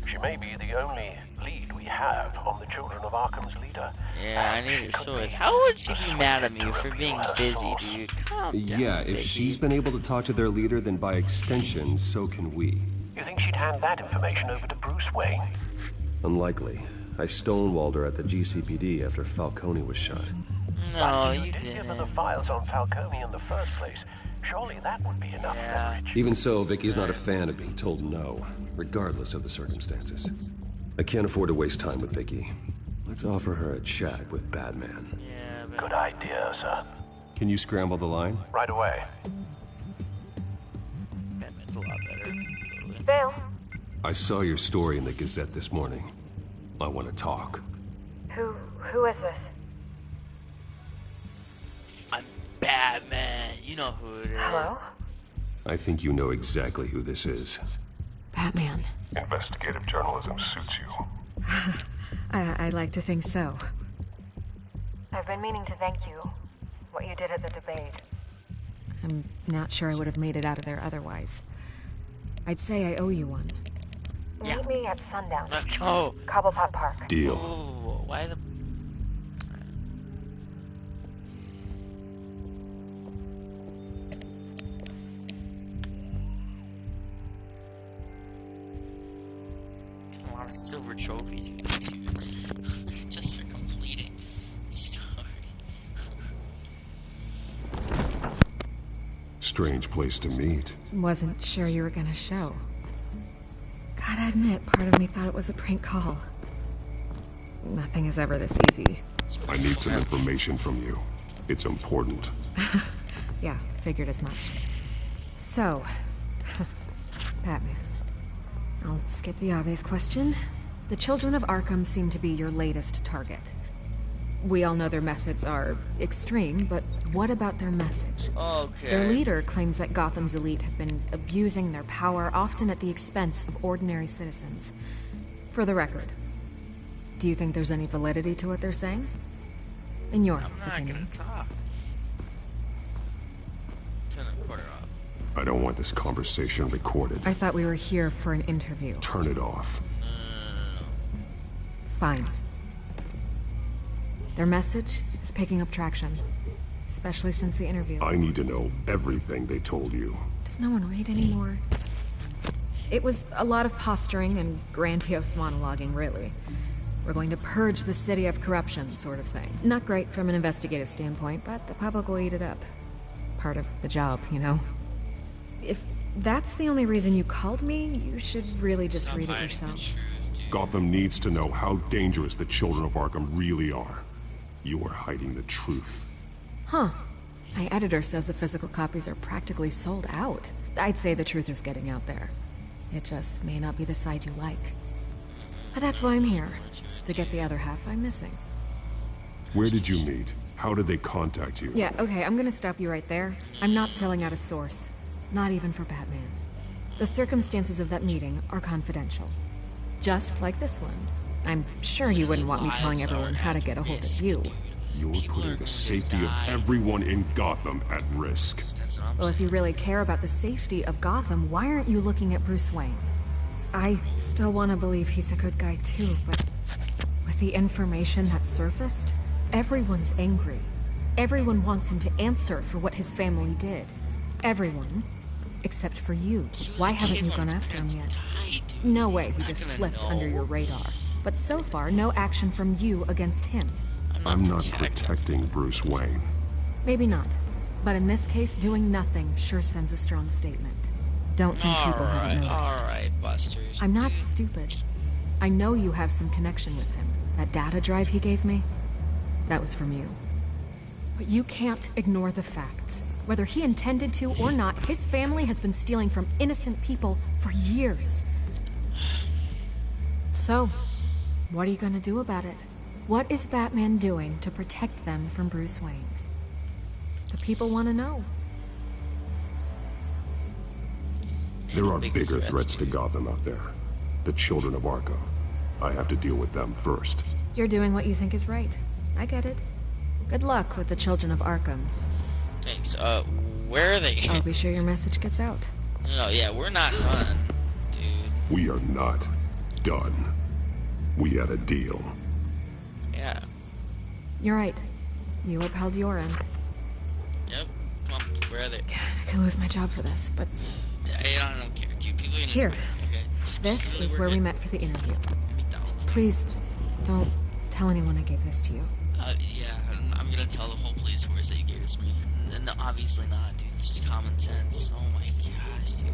She may be the only lead we have on the Children of Arkham's leader. Yeah, I need her source. How would she be mad at me for being busy, dude? Calm down, Yeah, if she's been able to talk to their leader, then by extension, so can we. You think she'd hand that information over to Bruce Wayne? Unlikely. I stonewalled her at the GCPD after Falcone was shot. No, you didn't give her the files on Falcone in the first place. Surely that would be enough leverage. Even so, Vicky's not a fan of being told no, regardless of the circumstances. I can't afford to waste time with Vicky. Let's offer her a chat with Batman. Yeah, but... Good idea, sir. Can you scramble the line? Right away. Batman's a lot better. Vale. I saw your story in the Gazette this morning. I want to talk. Who is this? I'm Batman. You know who it is. Hello? I think you know exactly who this is. Batman. Investigative journalism suits you. I'd like to think so. I've been meaning to thank you. What you did at the debate. I'm not sure I would have made it out of there otherwise. I'd say I owe you one. Yeah. Meet me at sundown. Let's go. Cobblepot Park. Deal. Oh, why the... A lot of silver trophies for this dude. Just for completing the story. Strange place to meet. Wasn't sure you were gonna show. Gotta admit, part of me thought it was a prank call. Nothing is ever this easy. I need some information from you. It's important. Yeah, figured as much. So, Batman. I'll skip the obvious question. The Children of Arkham seem to be your latest target. We all know their methods are extreme, but what about their message? Okay. Their leader claims that Gotham's elite have been abusing their power, often at the expense of ordinary citizens. For the record, do you think there's any validity to what they're saying? In your opinion? I'm not gonna talk. Turn the recorder off. I don't want this conversation recorded. I thought we were here for an interview. Turn it off. Fine. Their message is picking up traction, especially since the interview. I need to know everything they told you. Does no one read anymore? It was a lot of posturing and grandiose monologuing, really. We're going to purge the city of corruption, sort of thing. Not great from an investigative standpoint, but the public will eat it up. Part of the job, you know? If that's the only reason you called me, you should really just read it yourself. Gotham needs to know how dangerous the Children of Arkham really are. You are hiding the truth. Huh. My editor says the physical copies are practically sold out. I'd say the truth is getting out there. It just may not be the side you like. But that's why I'm here, to get the other half I'm missing. Where did you meet? How did they contact you? Yeah, okay, I'm gonna stop you right there. I'm not selling out a source. Not even for Batman. The circumstances of that meeting are confidential. Just like this one. I'm sure you wouldn't want me telling everyone how to get a hold of you. You're putting the safety of everyone in Gotham at risk. Well, if you really care about the safety of Gotham, why aren't you looking at Bruce Wayne? I still want to believe he's a good guy too, but with the information that surfaced, everyone's angry. everyone wants him to answer for what his family did. Everyone. Except for you. Why haven't you gone after him yet? No way he just slipped under your radar. But so far, no action from you against him. I'm not protecting Bruce Wayne. Maybe not. But in this case, doing nothing sure sends a strong statement. Don't think people haven't noticed. Alright, Busters. I'm not stupid. I know you have some connection with him. That data drive he gave me, that was from you. But you can't ignore the facts. Whether he intended to or not, his family has been stealing from innocent people for years. So, what are you gonna do about it? What is Batman doing to protect them from Bruce Wayne? The people want to know. There are bigger threats to Gotham out there. The children of Arkham. I have to deal with them first. You're doing what you think is right. I get it. Good luck with the children of Arkham. Thanks. Where are they? I'll be sure your message gets out. No, yeah, we're not done, dude. We are not done. We had a deal. Yeah. You're right. You upheld your end. Yep. Come on, where are they? God, I could lose my job for this, but... I don't care. Do people are gonna... Here. Okay. This is where we met for the interview. Please, don't tell anyone I gave this to you. Yeah, I'm gonna tell the whole police force that you gave this to me. No, obviously not, dude. It's just common sense. Oh my gosh, dude.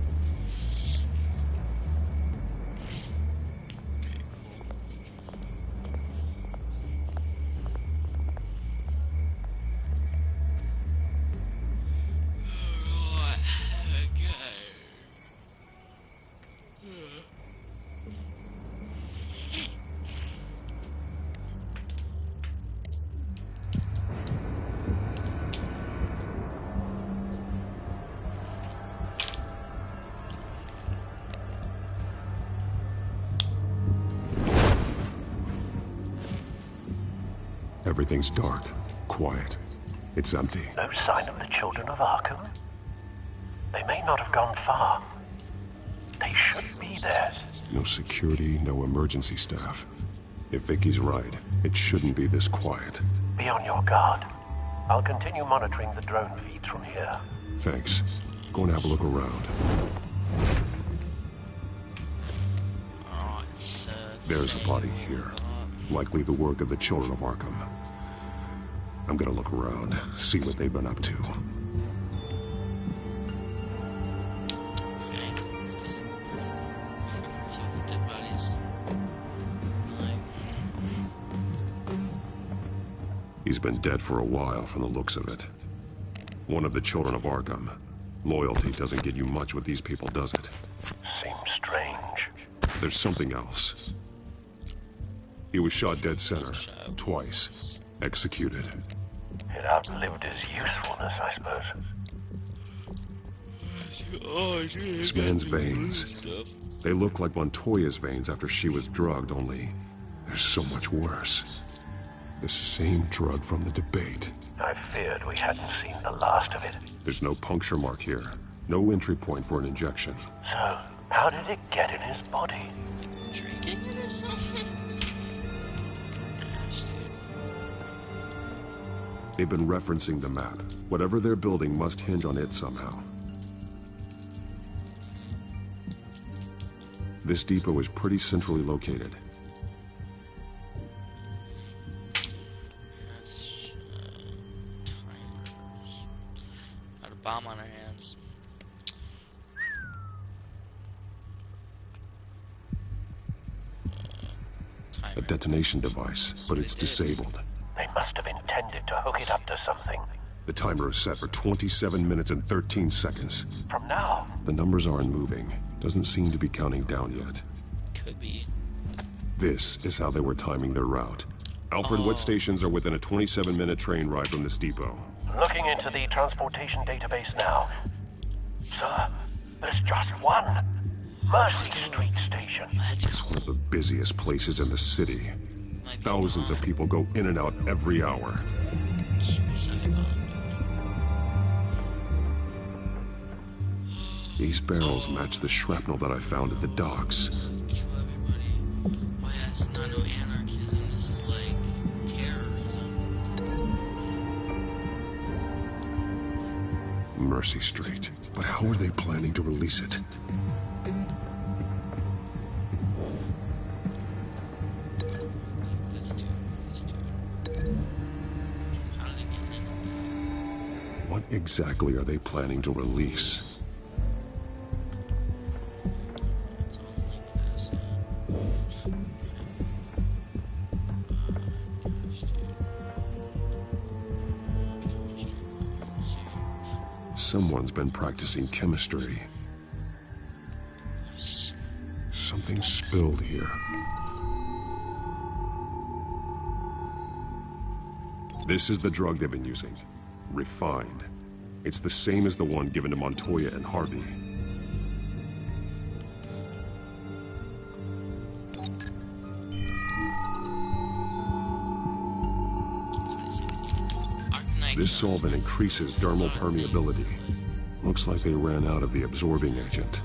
Everything's dark, quiet. It's empty. No sign of the children of Arkham? They may not have gone far. They should be there. No security, no emergency staff. If Vicky's right, it shouldn't be this quiet. Be on your guard. I'll continue monitoring the drone feeds from here. Thanks. Go and have a look around. There's a body here. Likely the work of the children of Arkham. I'm gonna look around, see what they've been up to. He's been dead for a while from the looks of it. One of the children of Arkham. Loyalty doesn't get you much with these people, does it? Seems strange. There's something else. He was shot dead center, twice. Executed. It outlived his usefulness, I suppose. This man's veins. They look like Montoya's veins after she was drugged, only they're so much worse. The same drug from the debate. I feared we hadn't seen the last of it. There's no puncture mark here. No entry point for an injection. So, how did it get in his body? Drinking it or something? They've been referencing the map. Whatever they're building must hinge on it somehow. This depot is pretty centrally located. Got a bomb on our hands. A detonation device, but it's disabled. They must have intended to hook it up to something. The timer is set for 27 minutes and 13 seconds. From now? The numbers aren't moving. Doesn't seem to be counting down yet. Could be. This is how they were timing their route. Alfred, what stations are within a 27-minute train ride from this depot? Looking into the transportation database now. Sir, there's just one. Mercy Street Station. It's one of the busiest places in the city. Thousands of people go in and out every hour. These barrels match the shrapnel that I found at the docks. Why that's not no anarchism, this is like terrorism. Mercy Street. But how are they planning to release it? What exactly are they planning to release? Someone's been practicing chemistry. Something spilled here. This is the drug they've been using. Refined. It's the same as the one given to Montoya and Harvey. This solvent increases dermal permeability. Looks like they ran out of the absorbing agent.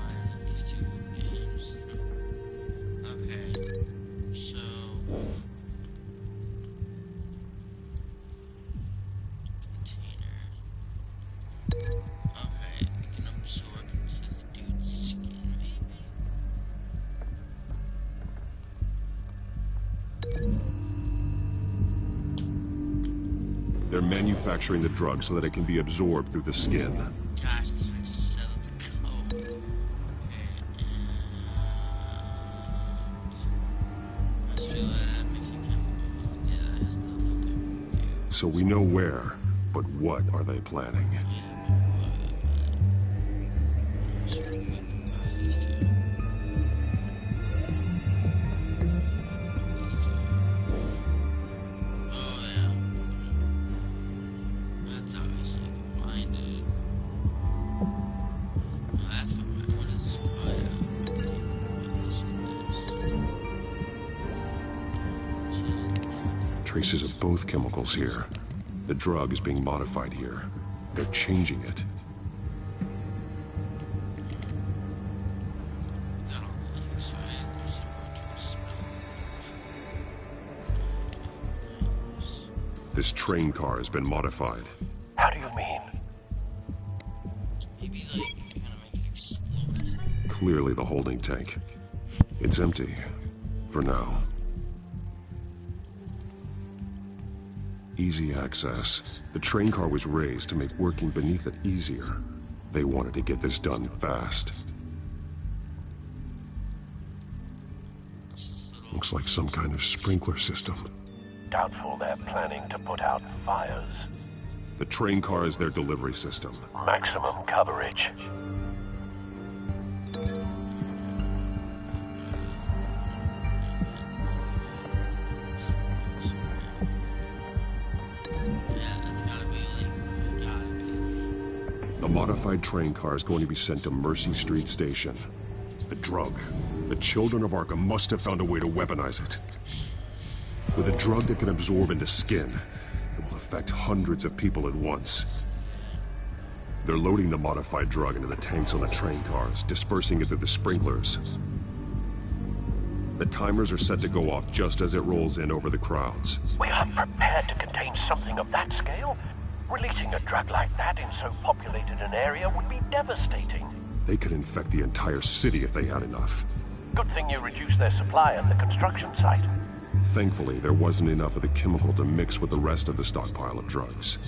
They're manufacturing the drug so that it can be absorbed through the skin. Gosh, I just said let's go. Okay. Let's do mixing chemicals. Yeah, that has nothing to do. So we know where, but what are they planning? Traces of both chemicals here. The drug is being modified here. They're changing it. This train car has been modified. How do you mean? Maybe like kind of make it explode. Clearly the holding tank. It's empty. For now. Easy access. The train car was raised to make working beneath it easier. They wanted to get this done fast. Looks like some kind of sprinkler system. Doubtful they're planning to put out fires. The train car is their delivery system. Maximum coverage. The modified train car is going to be sent to Mercy Street Station. The drug. The children of Arkham must have found a way to weaponize it. With a drug that can absorb into skin, it will affect hundreds of people at once. They're loading the modified drug into the tanks on the train cars, dispersing it through the sprinklers. The timers are set to go off just as it rolls in over the crowds. We aren't prepared to contain something of that scale. Releasing a drug like that in so populated an area would be devastating. They could infect the entire city if they had enough. Good thing you reduced their supply at the construction site. Thankfully, there wasn't enough of the chemical to mix with the rest of the stockpile of drugs.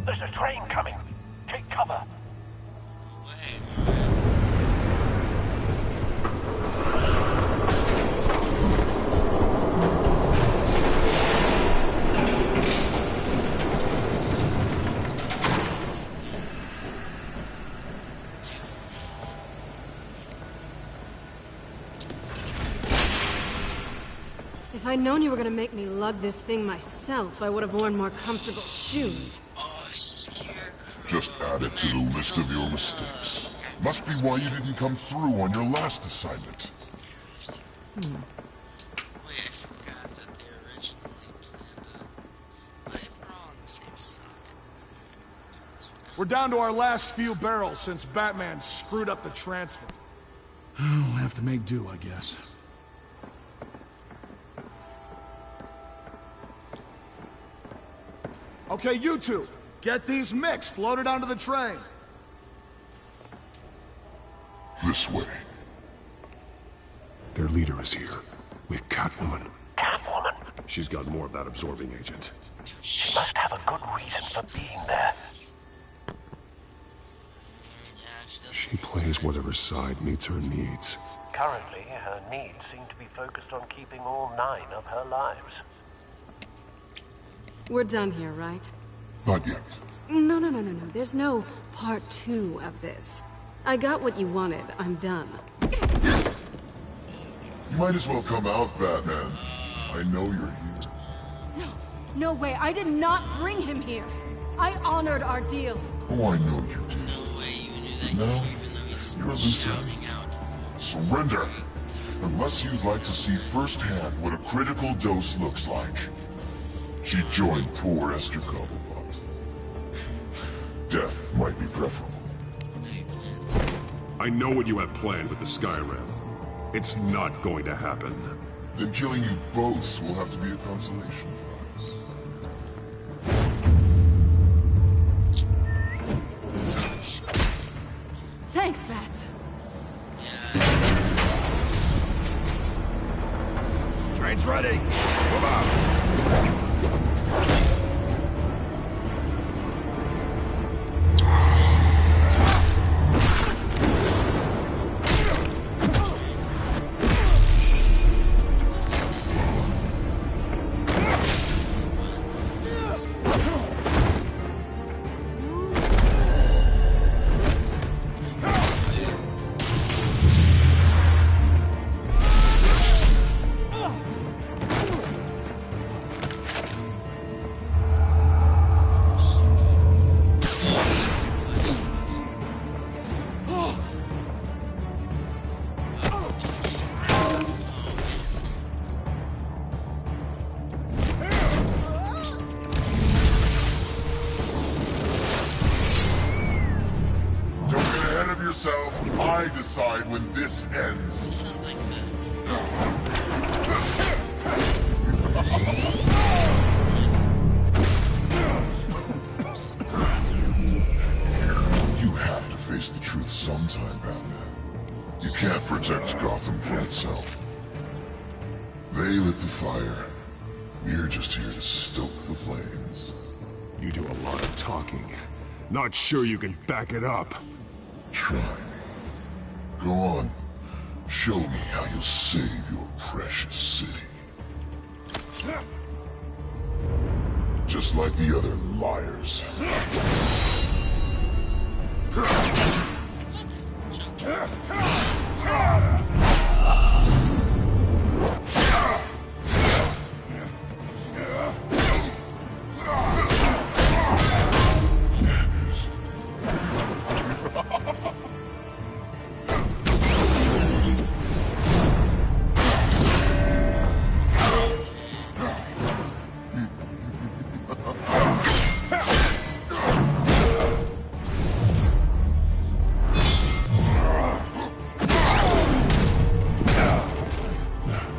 There's a train coming. Take cover. If I'd known you were gonna make me lug this thing myself, I would have worn more comfortable shoes. Oh, Scarecrow. Just add it to the list of your mistakes. Must be why you didn't come through on your last assignment. Wait, I forgot that they originally planned we're all on the same side. We're down to our last few barrels since Batman screwed up the transfer. We'll have to make do, I guess. Okay, you two, get these mixed, loaded onto the train. This way. Their leader is here, with Catwoman. Catwoman? She's got more of that absorbing agent. She must have a good reason for being there. She plays whatever side meets her needs. Currently, her needs seem to be focused on keeping all 9 of her lives. We're done here, right? Not yet. No. There's no part 2 of this. I got what you wanted. I'm done. You might as well come out, Batman. I know you're here. No way. I did not bring him here. I honored our deal. Oh, I know you did. No way you knew that, Now, even though he's you're Lucy. shouting out. Surrender! Unless you'd like to see firsthand what a critical dose looks like. She joined poor Esther Cobblepot. Death might be preferable. I know what you have planned with the Skyrim. It's not going to happen. Then killing you both will have to be a consolation prize. Thanks, Bats. Train's ready. Move out. I decide when this ends. It sounds like You have to face the truth sometime, Batman. You can't protect Gotham from itself. They lit the fire. We're just here to stoke the flames. You do a lot of talking. Not sure you can back it up. Try me. Go on. Show me how you'll save your precious city. Just like the other liars.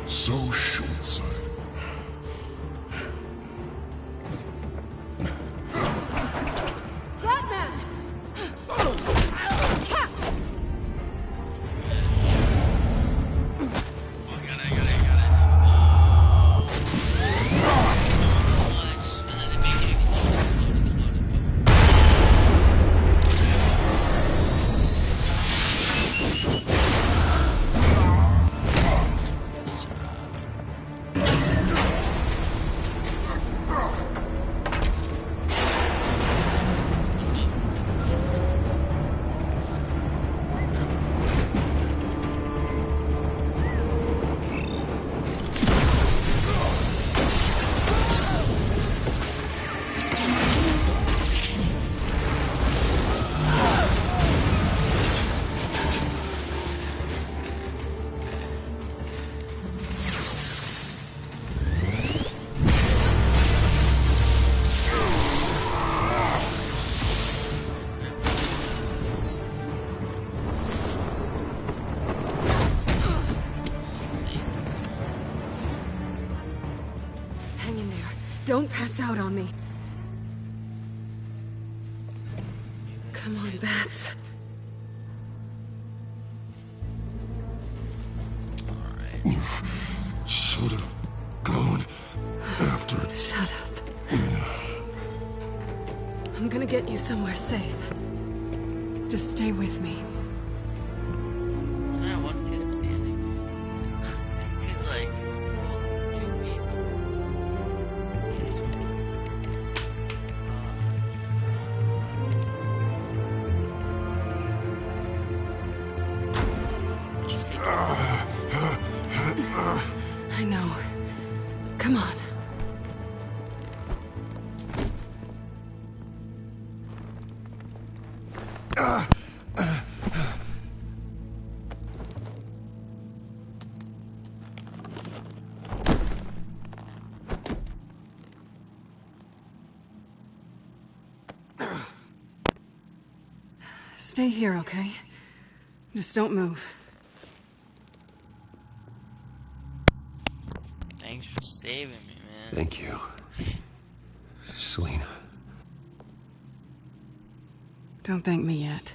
So short-sighted. Batman! Catch! Hang in there. Don't pass out on me. Come on, Bats. gonna get you somewhere safe. Just stay with me. Yeah, one kid's standing. He's like 2 feet. Just I know. Come on. Stay here, okay? Just don't move. Thanks for saving me, man. Thank you. Selina. Don't thank me yet.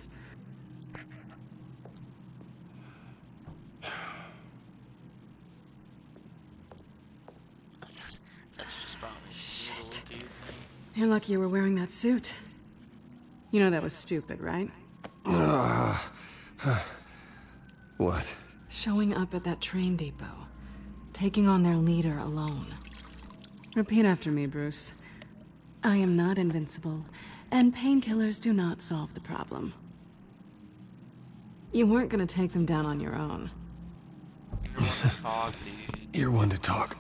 That's just probably shit. Dude. You're lucky you were wearing that suit. You know that was stupid, right? What? Showing up at that train depot. Taking on their leader alone. Repeat after me, Bruce. I am not invincible, and painkillers do not solve the problem. You weren't gonna take them down on your own. You're one to talk, dude. You're one to talk.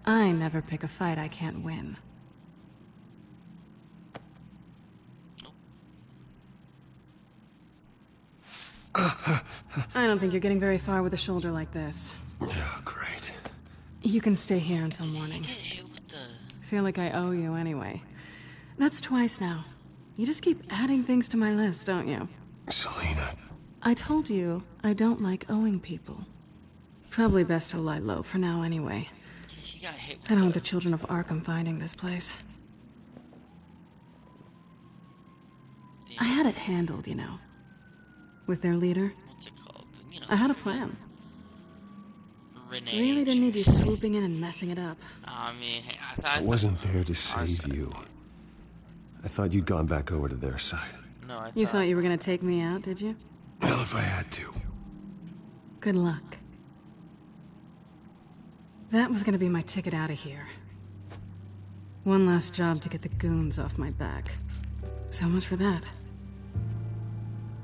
I never pick a fight I can't win. I don't think you're getting very far with a shoulder like this. Oh, great. You can stay here until morning. Feel like I owe you anyway. That's twice now. You just keep adding things to my list, don't you? Selina. I told you I don't like owing people. Probably best to lie low for now anyway. I don't want the children of Arkham finding this place. I had it handled, you know. With their leader. What's it called? You know, I had a plan. Renee. Really didn't need you swooping in and messing it up. I mean, hey, I thought I wasn't there to save you. I thought you'd gone back over to their side. No, I You thought you were gonna take me out, did you? Well, if I had to. Good luck. That was gonna be my ticket out of here. One last job to get the goons off my back. So much for that.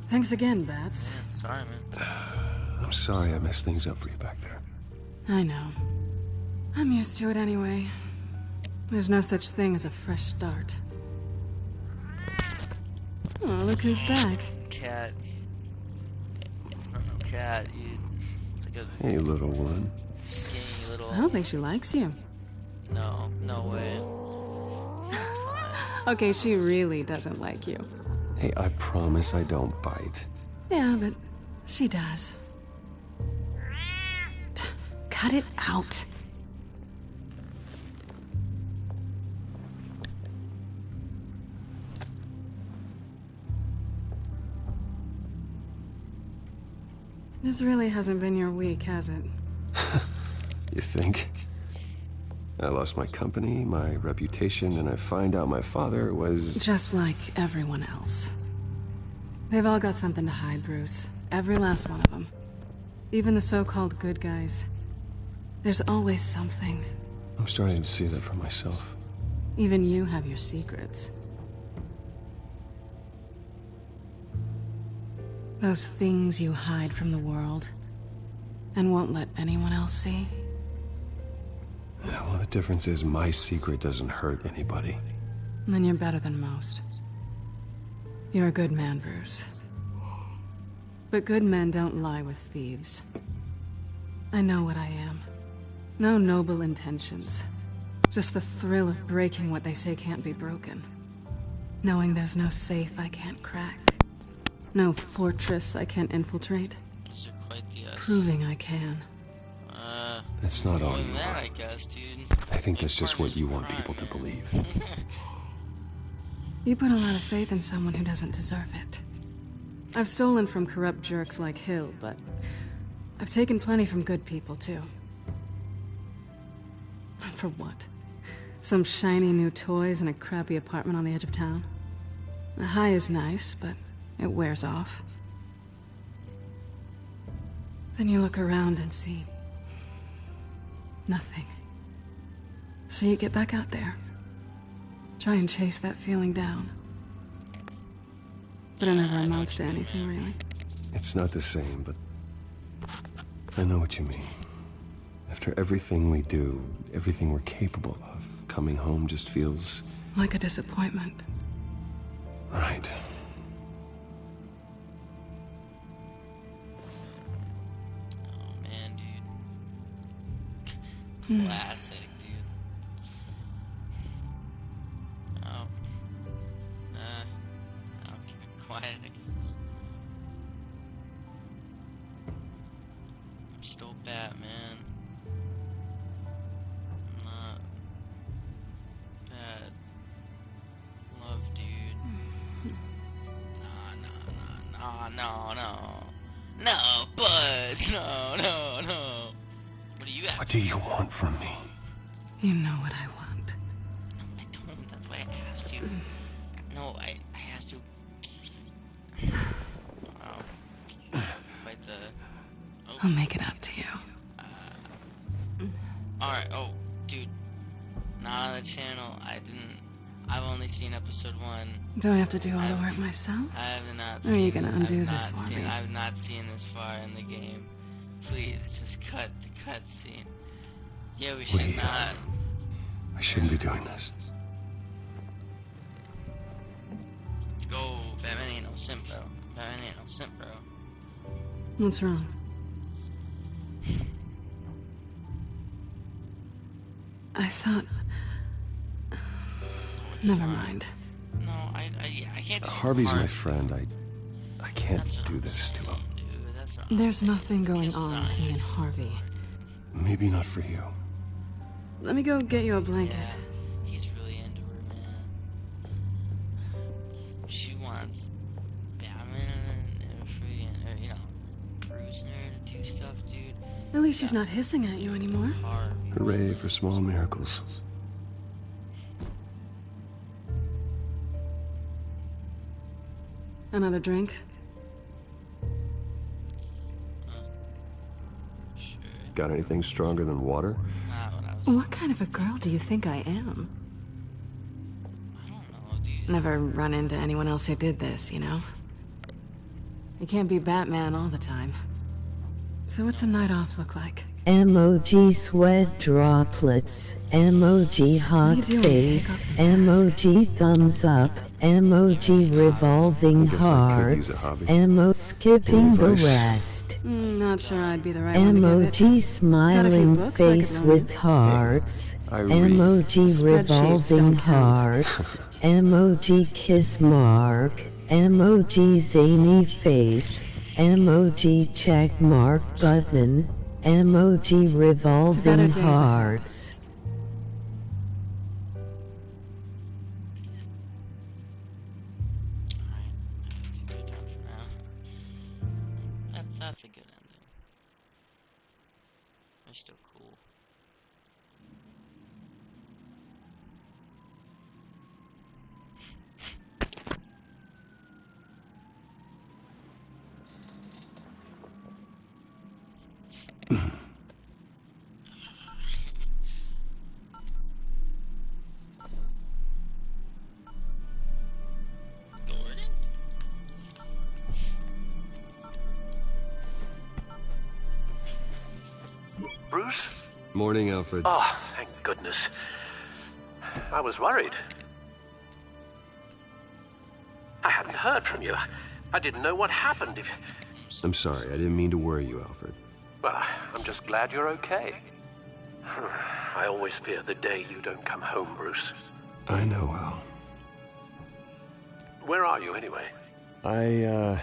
Thanks again, Bats. Yeah, sorry, man. I'm sorry I messed things up for you back there. I know. I'm used to it anyway. There's no such thing as a fresh start. Oh, look who's back. Cat. It's not no cat, dude. It's like a Hey, little one. skinny little... I don't think she likes you. No, no way. That's fine. Okay, she really doesn't like you. Hey, I promise I don't bite. Yeah, but she does. Cut it out. This really hasn't been your week, has it? You think? I lost my company, my reputation, and I find out my father was... Just like everyone else. They've all got something to hide, Bruce. Every last one of them. Even the so-called good guys. There's always something. I'm starting to see that for myself. Even you have your secrets. Those things you hide from the world and won't let anyone else see. Yeah, well, the difference is my secret doesn't hurt anybody. Then you're better than most. You're a good man, Bruce. But good men don't lie with thieves. I know what I am. No noble intentions. Just the thrill of breaking what they say can't be broken. Knowing there's no safe I can't crack. No fortress I can't infiltrate. Those are quite the Proving I can. That's not all you that, are. I guess, dude. I think that's just what you want people to believe. You put a lot of faith in someone who doesn't deserve it. I've stolen from corrupt jerks like Hill, but I've taken plenty from good people, too. For what? Some shiny new toys in a crappy apartment on the edge of town? The high is nice, but it wears off. Then you look around and see nothing. So you get back out there. Try and chase that feeling down. But it never amounts to anything, really. It's not the same, but I know what you mean. After everything we do, everything we're capable of, coming home just feels... like a disappointment. Right. Oh, man, dude. Classic, dude. Oh. I'll keep it quiet, I guess. I'm still Batman. I'm not bad. Love, dude. No, Buzz! No. What do you have? What do you want from me? You know what I want. No, I don't. That's why I asked you. No, I asked you. Wow. Quite the... Oh. I'll make it up to you. Alright, oh, dude. Not on the channel. I've only seen episode 1. Do I have to do all the work myself? I have not Or are you gonna undo this for me? I've not seen this far in the game. Please, just cut the cutscene. Yeah, we should not. I shouldn't be doing this. Let's go. Batman ain't no simp, bro. Batman ain't no simp, bro. What's wrong? I thought... Never mind. No, I can't... Harvey's my friend. I can't do this to him. There's nothing going on with me and Harvey. Maybe not for you. Let me go get you a blanket. Yeah, he's really into her, man. She wants Batman and free and, you know, cruising her to do stuff, dude. At least she's not hissing at you anymore. Hooray for small miracles. Another drink? Got anything stronger than water? What kind of a girl do you think I am? I don't know, dude. Never run into anyone else who did this, you know? You can't be Batman all the time. So what's a night off look like? Emoji sweat droplets, emoji hot face, emoji thumbs up, emoji revolving hearts, skipping the rest. Not sure I'd be the right one to give it. Emoji smiling face with hearts, emoji revolving hearts, emoji kiss mark, emoji zany face, emoji check mark button, emoji revolving hearts. That's a good ending. They're still cool. Bruce? Morning, Alfred. Oh, thank goodness. I was worried. I hadn't heard from you. I didn't know what happened. I'm sorry, I didn't mean to worry you, Alfred. Well, I'm just glad you're okay. I always fear the day you don't come home, Bruce. I know, Al. Where are you, anyway? I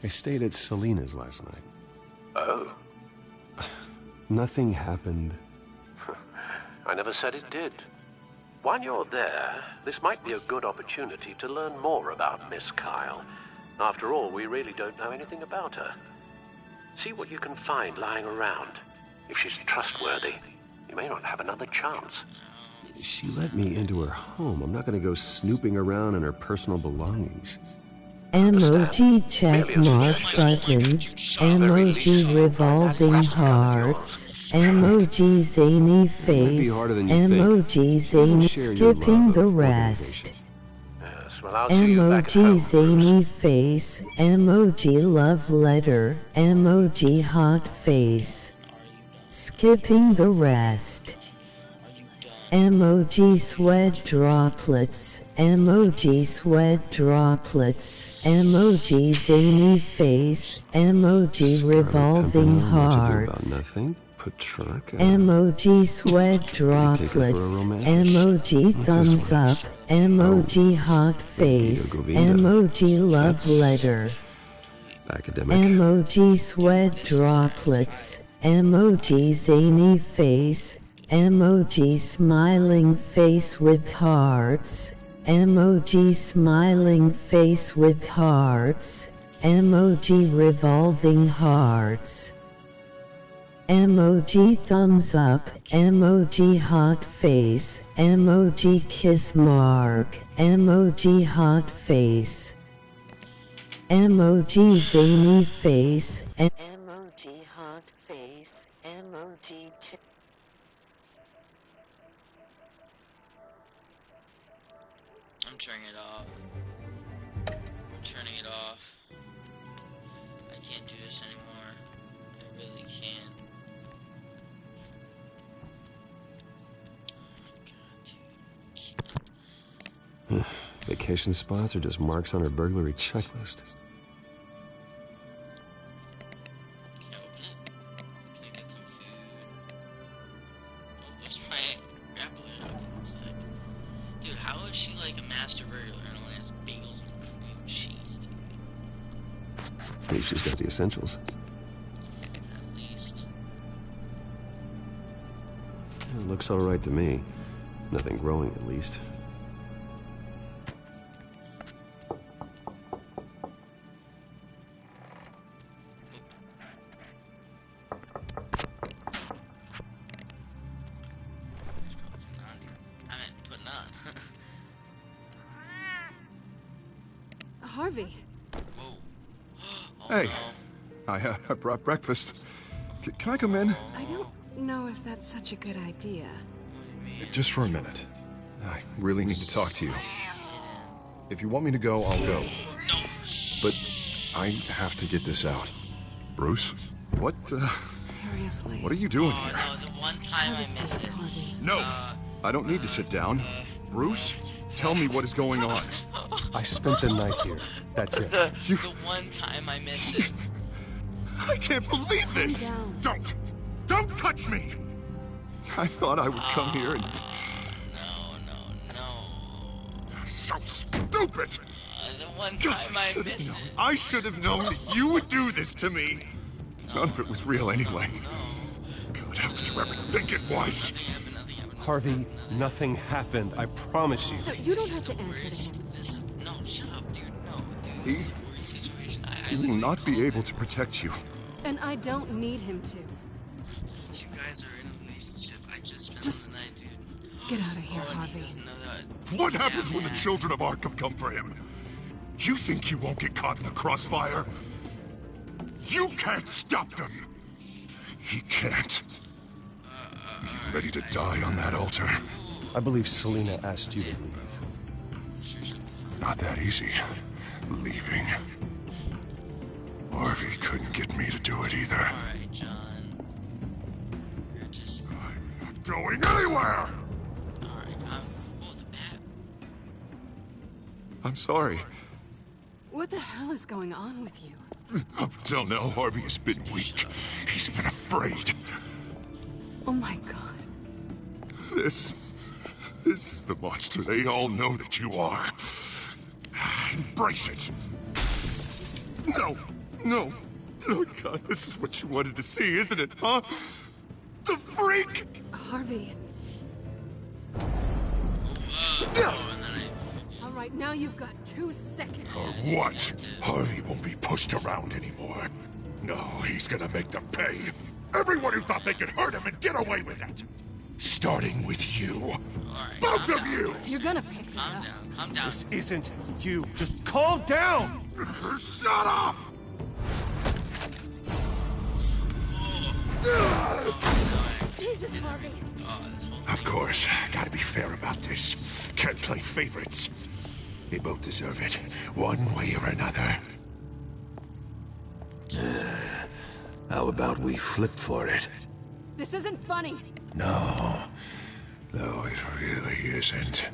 stayed at Selena's last night. Oh? Nothing happened. I never said it did. While you're there, this might be a good opportunity to learn more about Miss Kyle. After all, we really don't know anything about her. See what you can find lying around. If she's trustworthy, you may not have another chance. She let me into her home. I'm not gonna go snooping around in her personal belongings. Emoji checkmark button. Emoji revolving hearts. Emoji zany face. Emoji zany skipping the rest. Well, I'll see you back at home, Emoji zany face. Emoji love letter. Emoji hot face. Skipping the rest. Emoji sweat droplets. Emoji sweat droplets. Emoji zany face. Emoji revolving hearts. Nothing. Petrarca. Emoji sweat droplets. Emoji thumbs up. Emoji hot face. Emoji love letter. Academic. Emoji sweat droplets. Emoji zany face. Emoji smiling face with hearts. Emoji smiling face with hearts. Emoji revolving hearts. Emoji thumbs up. Emoji hot face. Emoji kiss mark. Emoji hot face. Emoji zany face. Emoji hot face. Emoji I'm turning it off. I'm turning it off. I can't do this anymore. I really can't. Oh my god, dude. Vacation spots are just marks on her burglary checklist. Can I open it? Can I get some food? Oh, where's my grappler? Dude, how is she like a master burglar and only has bagels and cream cheese, dude? At least she's got the essentials. At least. It looks alright to me. Nothing growing, at least. Harvey. Hey, I brought breakfast. Can I come in? I don't know if that's such a good idea. Just for a minute. I really need to talk to you. If you want me to go, I'll go. But I have to get this out. Bruce? What, Seriously? What are you doing here? No, the one time I miss it. No, I don't need to sit down. Bruce, tell me what is going on. I spent the night here. That's it. The one time I miss it. I can't believe this! Don't touch me! I thought I would come here and... No. So stupid! The one time I miss it. I should have known that you would do this to me. None of it was real anyway. God, how could you ever think it was? Harvey, nothing happened. I promise you. No, you don't have to answer to him. No, shut up, dude. No, dude. He will not be able to protect you. And I don't need him to. You guys are in a relationship. I just spent the night, dude. Get out of here, Harvey. What happens when the children of Arkham come for him? You think you won't get caught in the crossfire? You can't stop them! He can't. You ready to die on that altar? I believe Selina asked you to leave. Not that easy. Leaving. Harvey couldn't get me to do it either. Alright, John. You're just... I'm not going anywhere! Alright, the bat. I'm sorry. What the hell is going on with you? Up until now, Harvey has been weak. He's been afraid. Oh my god. This is the monster they all know that you are. Embrace it. No. Oh God, this is what you wanted to see, isn't it, huh? The freak! Harvey. Alright, now you've got 2 seconds. Or what? Harvey won't be pushed around anymore. No, he's gonna make them pay. Everyone who thought they could hurt him and get away with it. Starting with you. Alright, Both of you! You're gonna pick me up. Calm down. This isn't you. Just calm down! Shut up! Jesus, Harvey. Of course, gotta be fair about this. Can't play favorites. They both deserve it, one way or another. How about we flip for it? This isn't funny. No, it really isn't.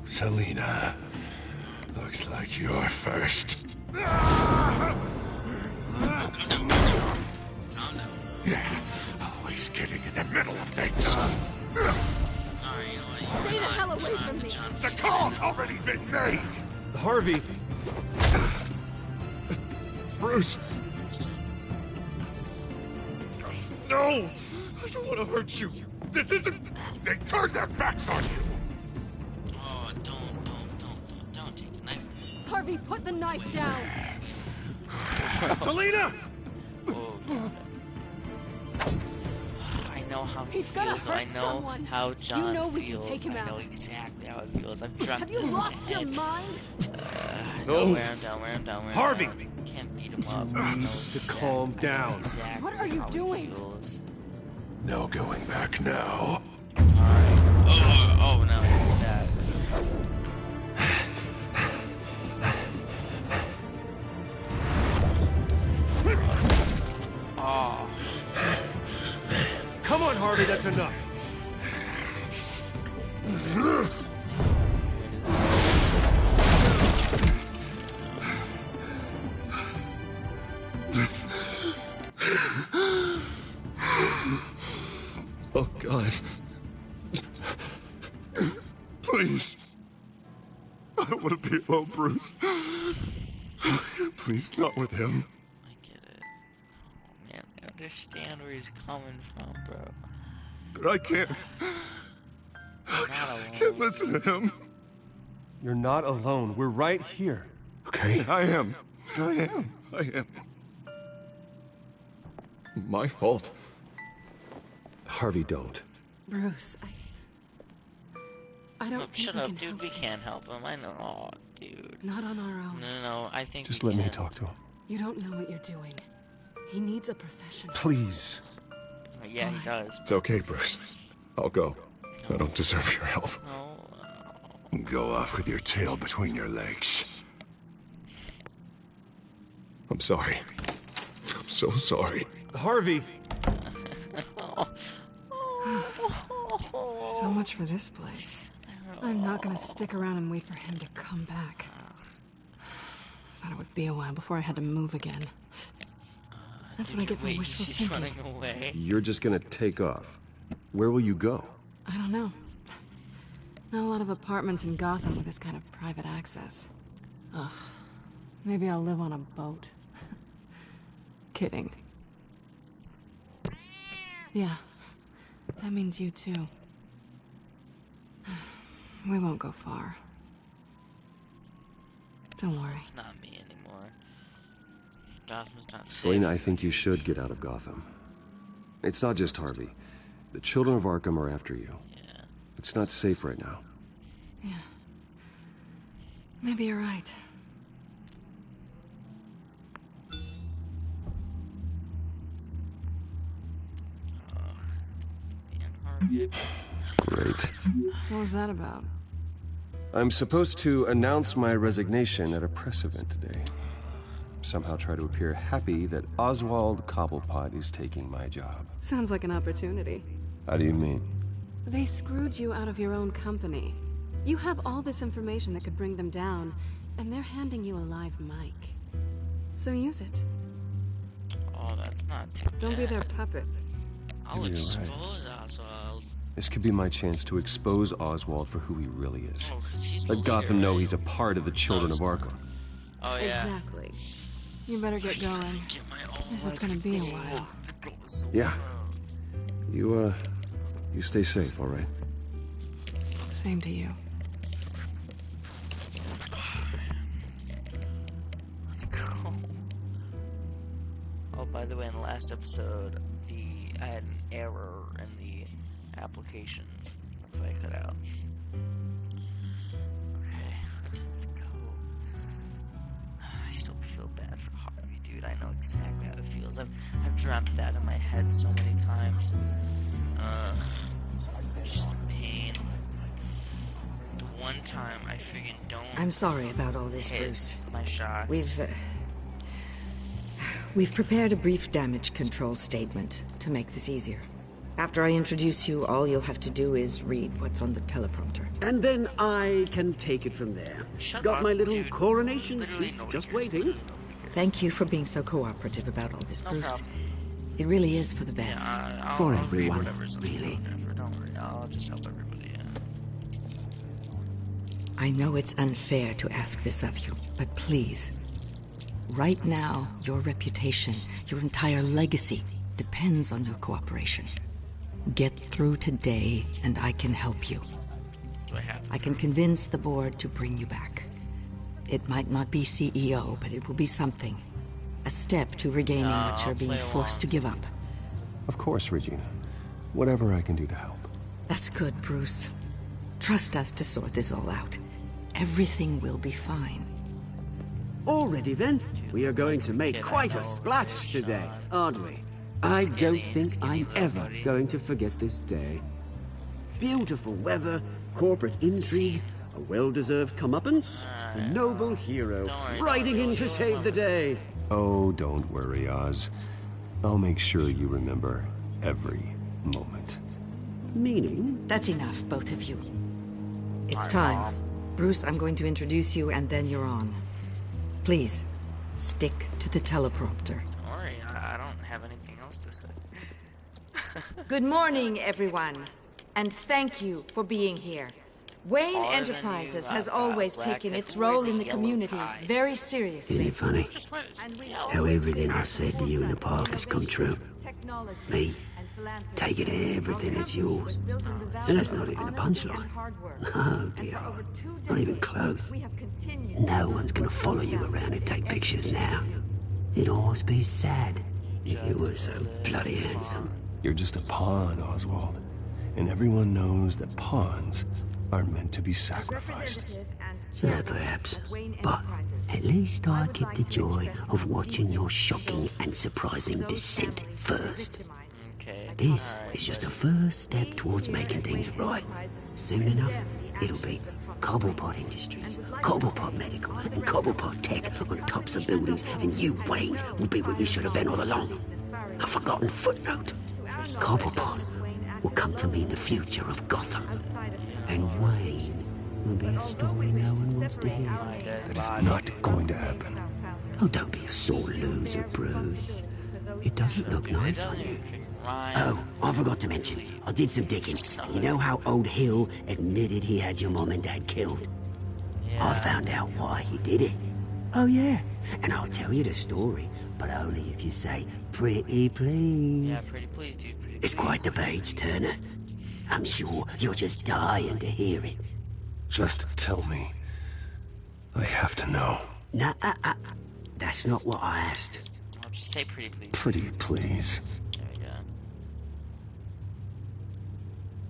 Selina, looks like you're first. Yeah, always getting in the middle of things. Stay the hell away from me. The call's already been made. Harvey! Bruce! No! I don't want to hurt you. This isn't... They turned their backs on you. Oh, don't take the knife. Harvey, put the knife down. Selina! Oh, God. I know how he He's gonna feels. hurt I know someone. how John You know we feels. can take him I know out. exactly how it feels. I've dreamt Have you this lost in your my mind? head. No. No, wear him down, wear him down, wear him Harvey! down. Can't beat him up. To calm down. Exactly What are you how he doing? feels. No going back now. Alright. Oh, no. That. Oh. Come on, Harvey, that's enough. Oh, God. Please. I don't want to be alone, Bruce. Please, not with him. I get it. Oh, man. I understand where he's coming from, bro. But I can't. I can't listen to him. You're not alone. We're right here. Okay? I am. My fault. Harvey, don't. Bruce, I don't think Shut we up, can dude. help We him. can't help him. I know. Oh, dude. Not on our own. No. I think Just we let me can. talk to him. You don't know what you're doing. He needs a professional. Please. Yeah, he does. It's okay, Bruce. I'll go. I don't deserve your help. No. Go off with your tail between your legs. I'm sorry. I'm so sorry. Harvey! So much for this place. I'm not gonna stick around and wait for him to come back. Thought it would be a while before I had to move again. That's what I get for wishful She's thinking. running away. You're just gonna take off. Where will you go? I don't know. Not a lot of apartments in Gotham with this kind of private access. Ugh. Maybe I'll live on a boat. Kidding. Yeah. That means you too. We won't go far. Don't worry. It's not me anymore. Gotham's not safe. Selina, I think you should get out of Gotham. It's not just Harvey. The children of Arkham are after you. Yeah. It's not safe right now. Yeah. Maybe you're right. Great. What was that about? I'm supposed to announce my resignation at a press event today. Somehow try to appear happy that Oswald Cobblepot is taking my job. Sounds like an opportunity. How do you mean? They screwed you out of your own company. You have all this information that could bring them down, and they're handing you a live mic. So use it. Oh, that's not too Don't be bad. their puppet. I'll Maybe you're right. expose Oswald. This could be my chance to expose Oswald for who he really is. Oh, 'cause he's the Let Gotham leader, know right? he's a part of the children of Arkham. Oh, yeah. Exactly. You better get going. This is gonna be a while. Yeah. You stay safe, all right? Same to you. Let's go. Oh, by the way, in the last episode, I had an error in the application that I cut out. Okay, let's go. I still feel bad for Harvey, dude. I know exactly how it feels. I've dreamt that in my head so many times. Just pain. The one time I freaking don't. I'm sorry about all this, Bruce. My shots. We've prepared a brief damage control statement to make this easier. After I introduce you, all you'll have to do is read what's on the teleprompter. And then I can take it from there. Got my little coronation speech just waiting. Thank you for being so cooperative about all this, Bruce. It really is for the best. Yeah, for I'll everyone, really. Don't worry, I'll just help everybody. I know it's unfair to ask this of you, but please. Right now, your reputation, your entire legacy, depends on your cooperation. Get through today, and I can help you. I can convince the board to bring you back. It might not be CEO, but it will be something. A step to regaining what you're being forced to give up. Of course, Regina. Whatever I can do to help. That's good, Bruce. Trust us to sort this all out. Everything will be fine. Already then, we are going to make quite a splash today, aren't we? I don't think I'm ever going to forget this day. Beautiful weather, corporate intrigue, a well-deserved comeuppance, a noble hero riding in to save the day. Oh, don't worry, Oz. I'll make sure you remember every moment. Meaning? That's enough, both of you. It's time. Bruce, I'm going to introduce you, and then you're on. Please, stick to the teleprompter. Don't worry, I don't have anything else to say. Good morning, everyone. And thank you for being here. Wayne Enterprises has always taken its role in the community very seriously. Isn't it funny how everything I said to you in the park has come true? Me, taking everything that's yours. And that's not even a punchline. No, dear. Not even close. No one's gonna follow you around and take pictures now. It'd almost be sad if you were so bloody handsome. You're just a pawn, Oswald. And everyone knows that pawns aren't meant to be sacrificed. Yeah, perhaps. But at least I get the joy of watching your shocking and surprising descent first. This is just a first step towards making things right. Soon enough, it'll be Cobblepot Industries, Cobblepot Medical, and Cobblepot Tech on tops of buildings, and you, Waynes, will be what you should have been all along. A forgotten footnote. Cobblepot will come to mean the future of Gotham. And Wayne will be a story no one wants to hear. That is not going to happen. Oh, don't be a sore loser, Bruce. It doesn't look nice on you. Oh, I forgot to mention, I did some digging. And you know how old Hill admitted he had your mom and dad killed? I found out why he did it. Oh, yeah. And I'll tell you the story, but only if you say, pretty please. Yeah, pretty please, dude. It's quite the page, Turner. I'm sure you're just dying to hear it. Just tell me. I have to know. Nah, that's not what I asked. I'll just say pretty please. Pretty please. There we go.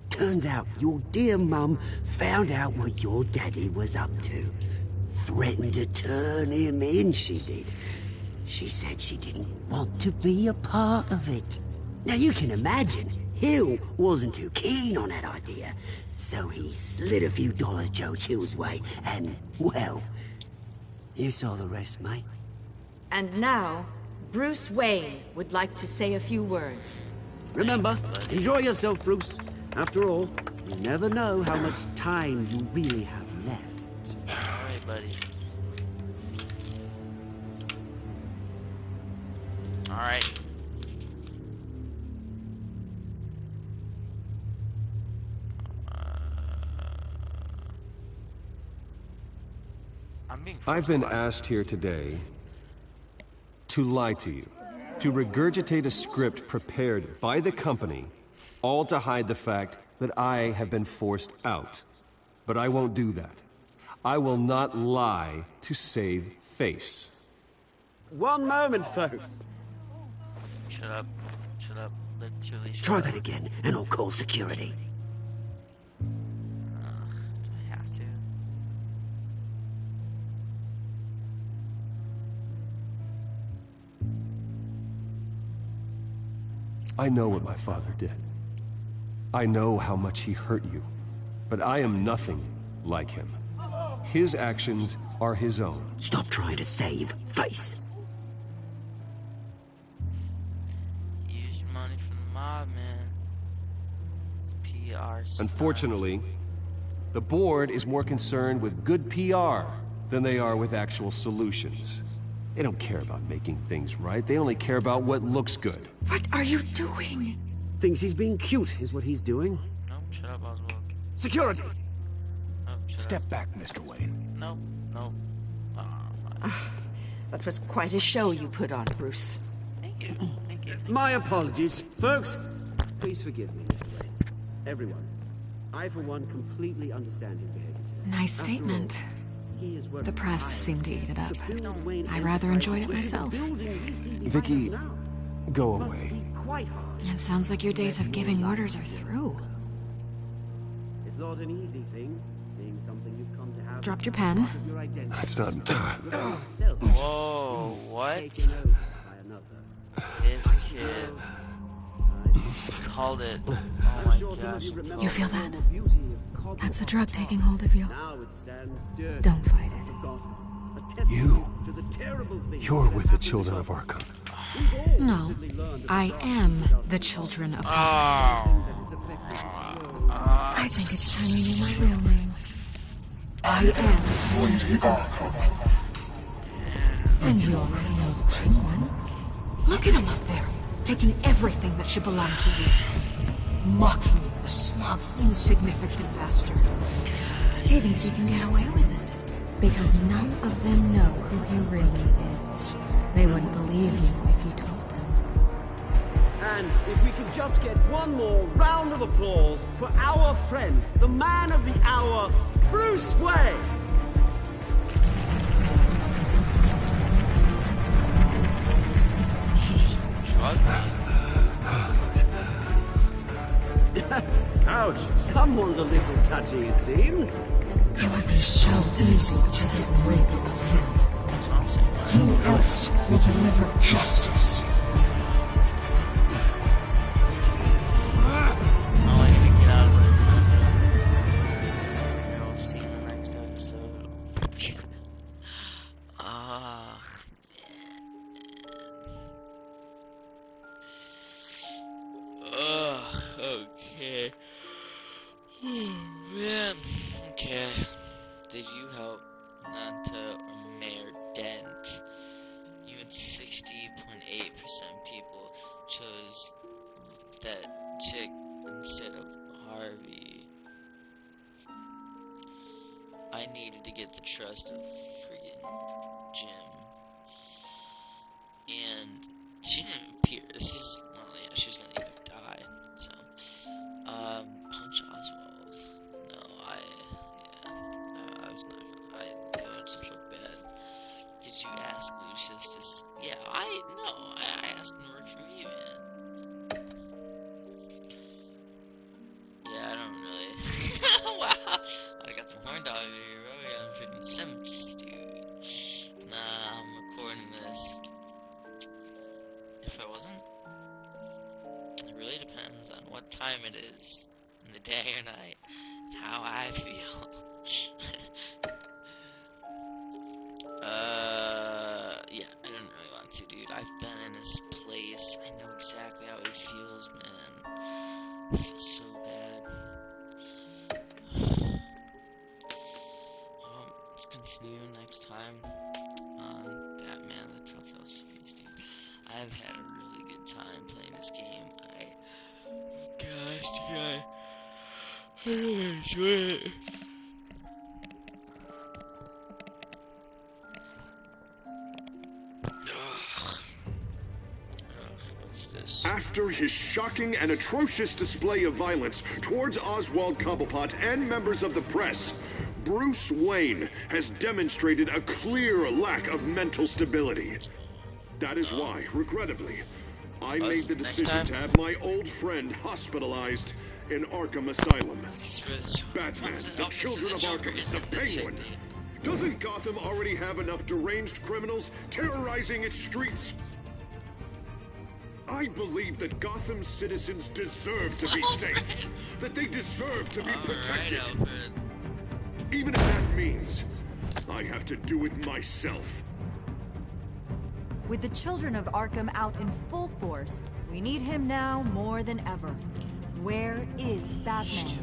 Turns out your dear mum found out what your daddy was up to. Threatened to turn him in, she did. She said she didn't want to be a part of it. Now you can imagine, Hill wasn't too keen on that idea. So he slid a few dollars Joe Chill's way, and, well, you saw the rest, mate. And now, Bruce Wayne would like to say a few words. Remember, enjoy yourself, Bruce. After all, you never know how much time you really have left. Alright, buddy. Alright. I've been asked here today to lie to you, to regurgitate a script prepared by the company, all to hide the fact that I have been forced out. But I won't do that. I will not lie to save face. One moment, folks. Shut up. Shut up. Literally shut Try up. that again, and I'll call security. Do I have to? I know what my father did. I know how much he hurt you. But I am nothing like him. His actions are his own. Stop trying to save face. Use money from the mob, man. It's PR stuff. Unfortunately, the board is more concerned with good PR than they are with actual solutions. They don't care about making things right. They only care about what looks good. What are you doing? Thinks he's being cute, is what he's doing. No, shut up, Oswald. Security! No, Step back, Mr. Wayne. No, no. That was quite a show you put on, Bruce. Thank you. Thank you. My apologies. Folks, please forgive me, Mr. Wayne. Everyone. I, for one, completely understand his behavior today. Nice statement. The press seemed to eat it up. I rather enjoyed it myself. Vicky, go away. It sounds like your days of giving orders are through. It's not an easy thing, seeing something you've come to have. Dropped your pen. That's not... Whoa, what? This kid called it. Oh my gosh. You feel that? That's the drug taking hold of you. Don't fight it. You're with the children of Arkham. No, I am the children of Arkham. I think it's time you knew my real name. I am Lady Arkham. And you already know the Penguin. Look at him up there, taking everything that should belong to you. Mocking you, the smug, insignificant bastard. He thinks he can get away with it. Because none of them know who he really is. They wouldn't believe you if you told them. And if we could just get one more round of applause for our friend, the man of the hour, Bruce Wayne! She just drugged me. Ouch, someone's a little touchy, it seems. It would be so easy to get rid of him. Who else will deliver justice? I need to get out of this conundrum. We'll see in the next episode. Okay. Man. Okay. Did you help Nanta or Mayor Dent? You had 60.8% people chose that chick instead of Harvey. I needed to get the trust of friggin' Jim. And she didn't appear. She's not even die. So, punch Oswald. No, I was not gonna. It would just look bad. Did you ask Lucius to? Yeah, I asked him to work for me, man. Yeah, I don't really. Wow, I got some horn dog here, bro. Yeah, freaking simps, dude. Nah, I'm recording this. If I wasn't, it really depends on what time it is in the day or night, and how I feel. Yeah, I didn't really want to, dude. I've been in this place. I know exactly how it feels, man. I feel so bad. Let's continue next time on Batman the Telltale series, dude. I've had a really good time playing this game. Gosh, dude, I really enjoy it. After his shocking and atrocious display of violence towards Oswald Cobblepot and members of the press, Bruce Wayne has demonstrated a clear lack of mental stability. That is why, regrettably, I made the decision to have my old friend hospitalized in Arkham Asylum. Batman, the Children of Arkham, the Penguin. Doesn't Gotham already have enough deranged criminals terrorizing its streets? I believe that Gotham's citizens deserve to be safe. That they deserve to be protected. Even if that means I have to do it myself. With the Children of Arkham out in full force, we need him now more than ever. Where is Batman?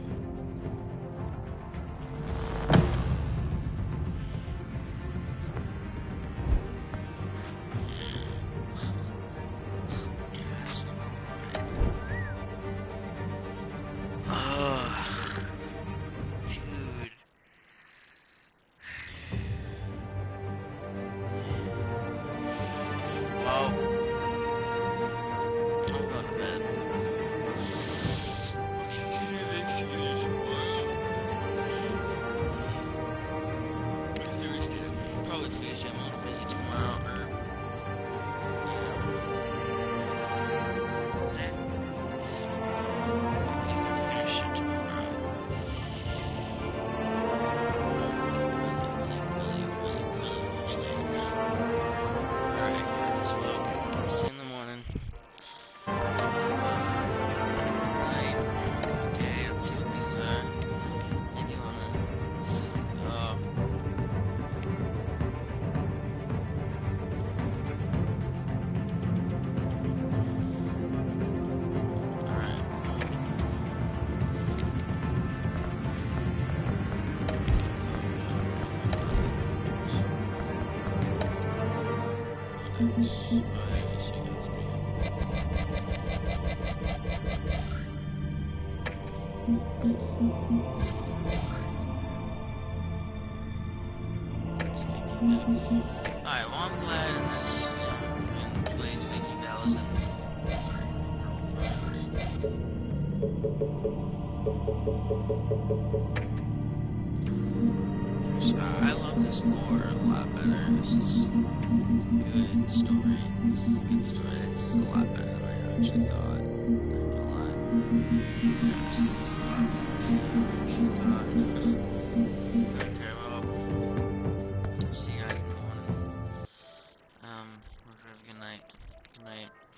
Alright, well I'm glad in this place Vicky Dallas I love this lore a lot better. This is a good story. This is a good story. This is a lot better than I actually thought. Not gonna lie.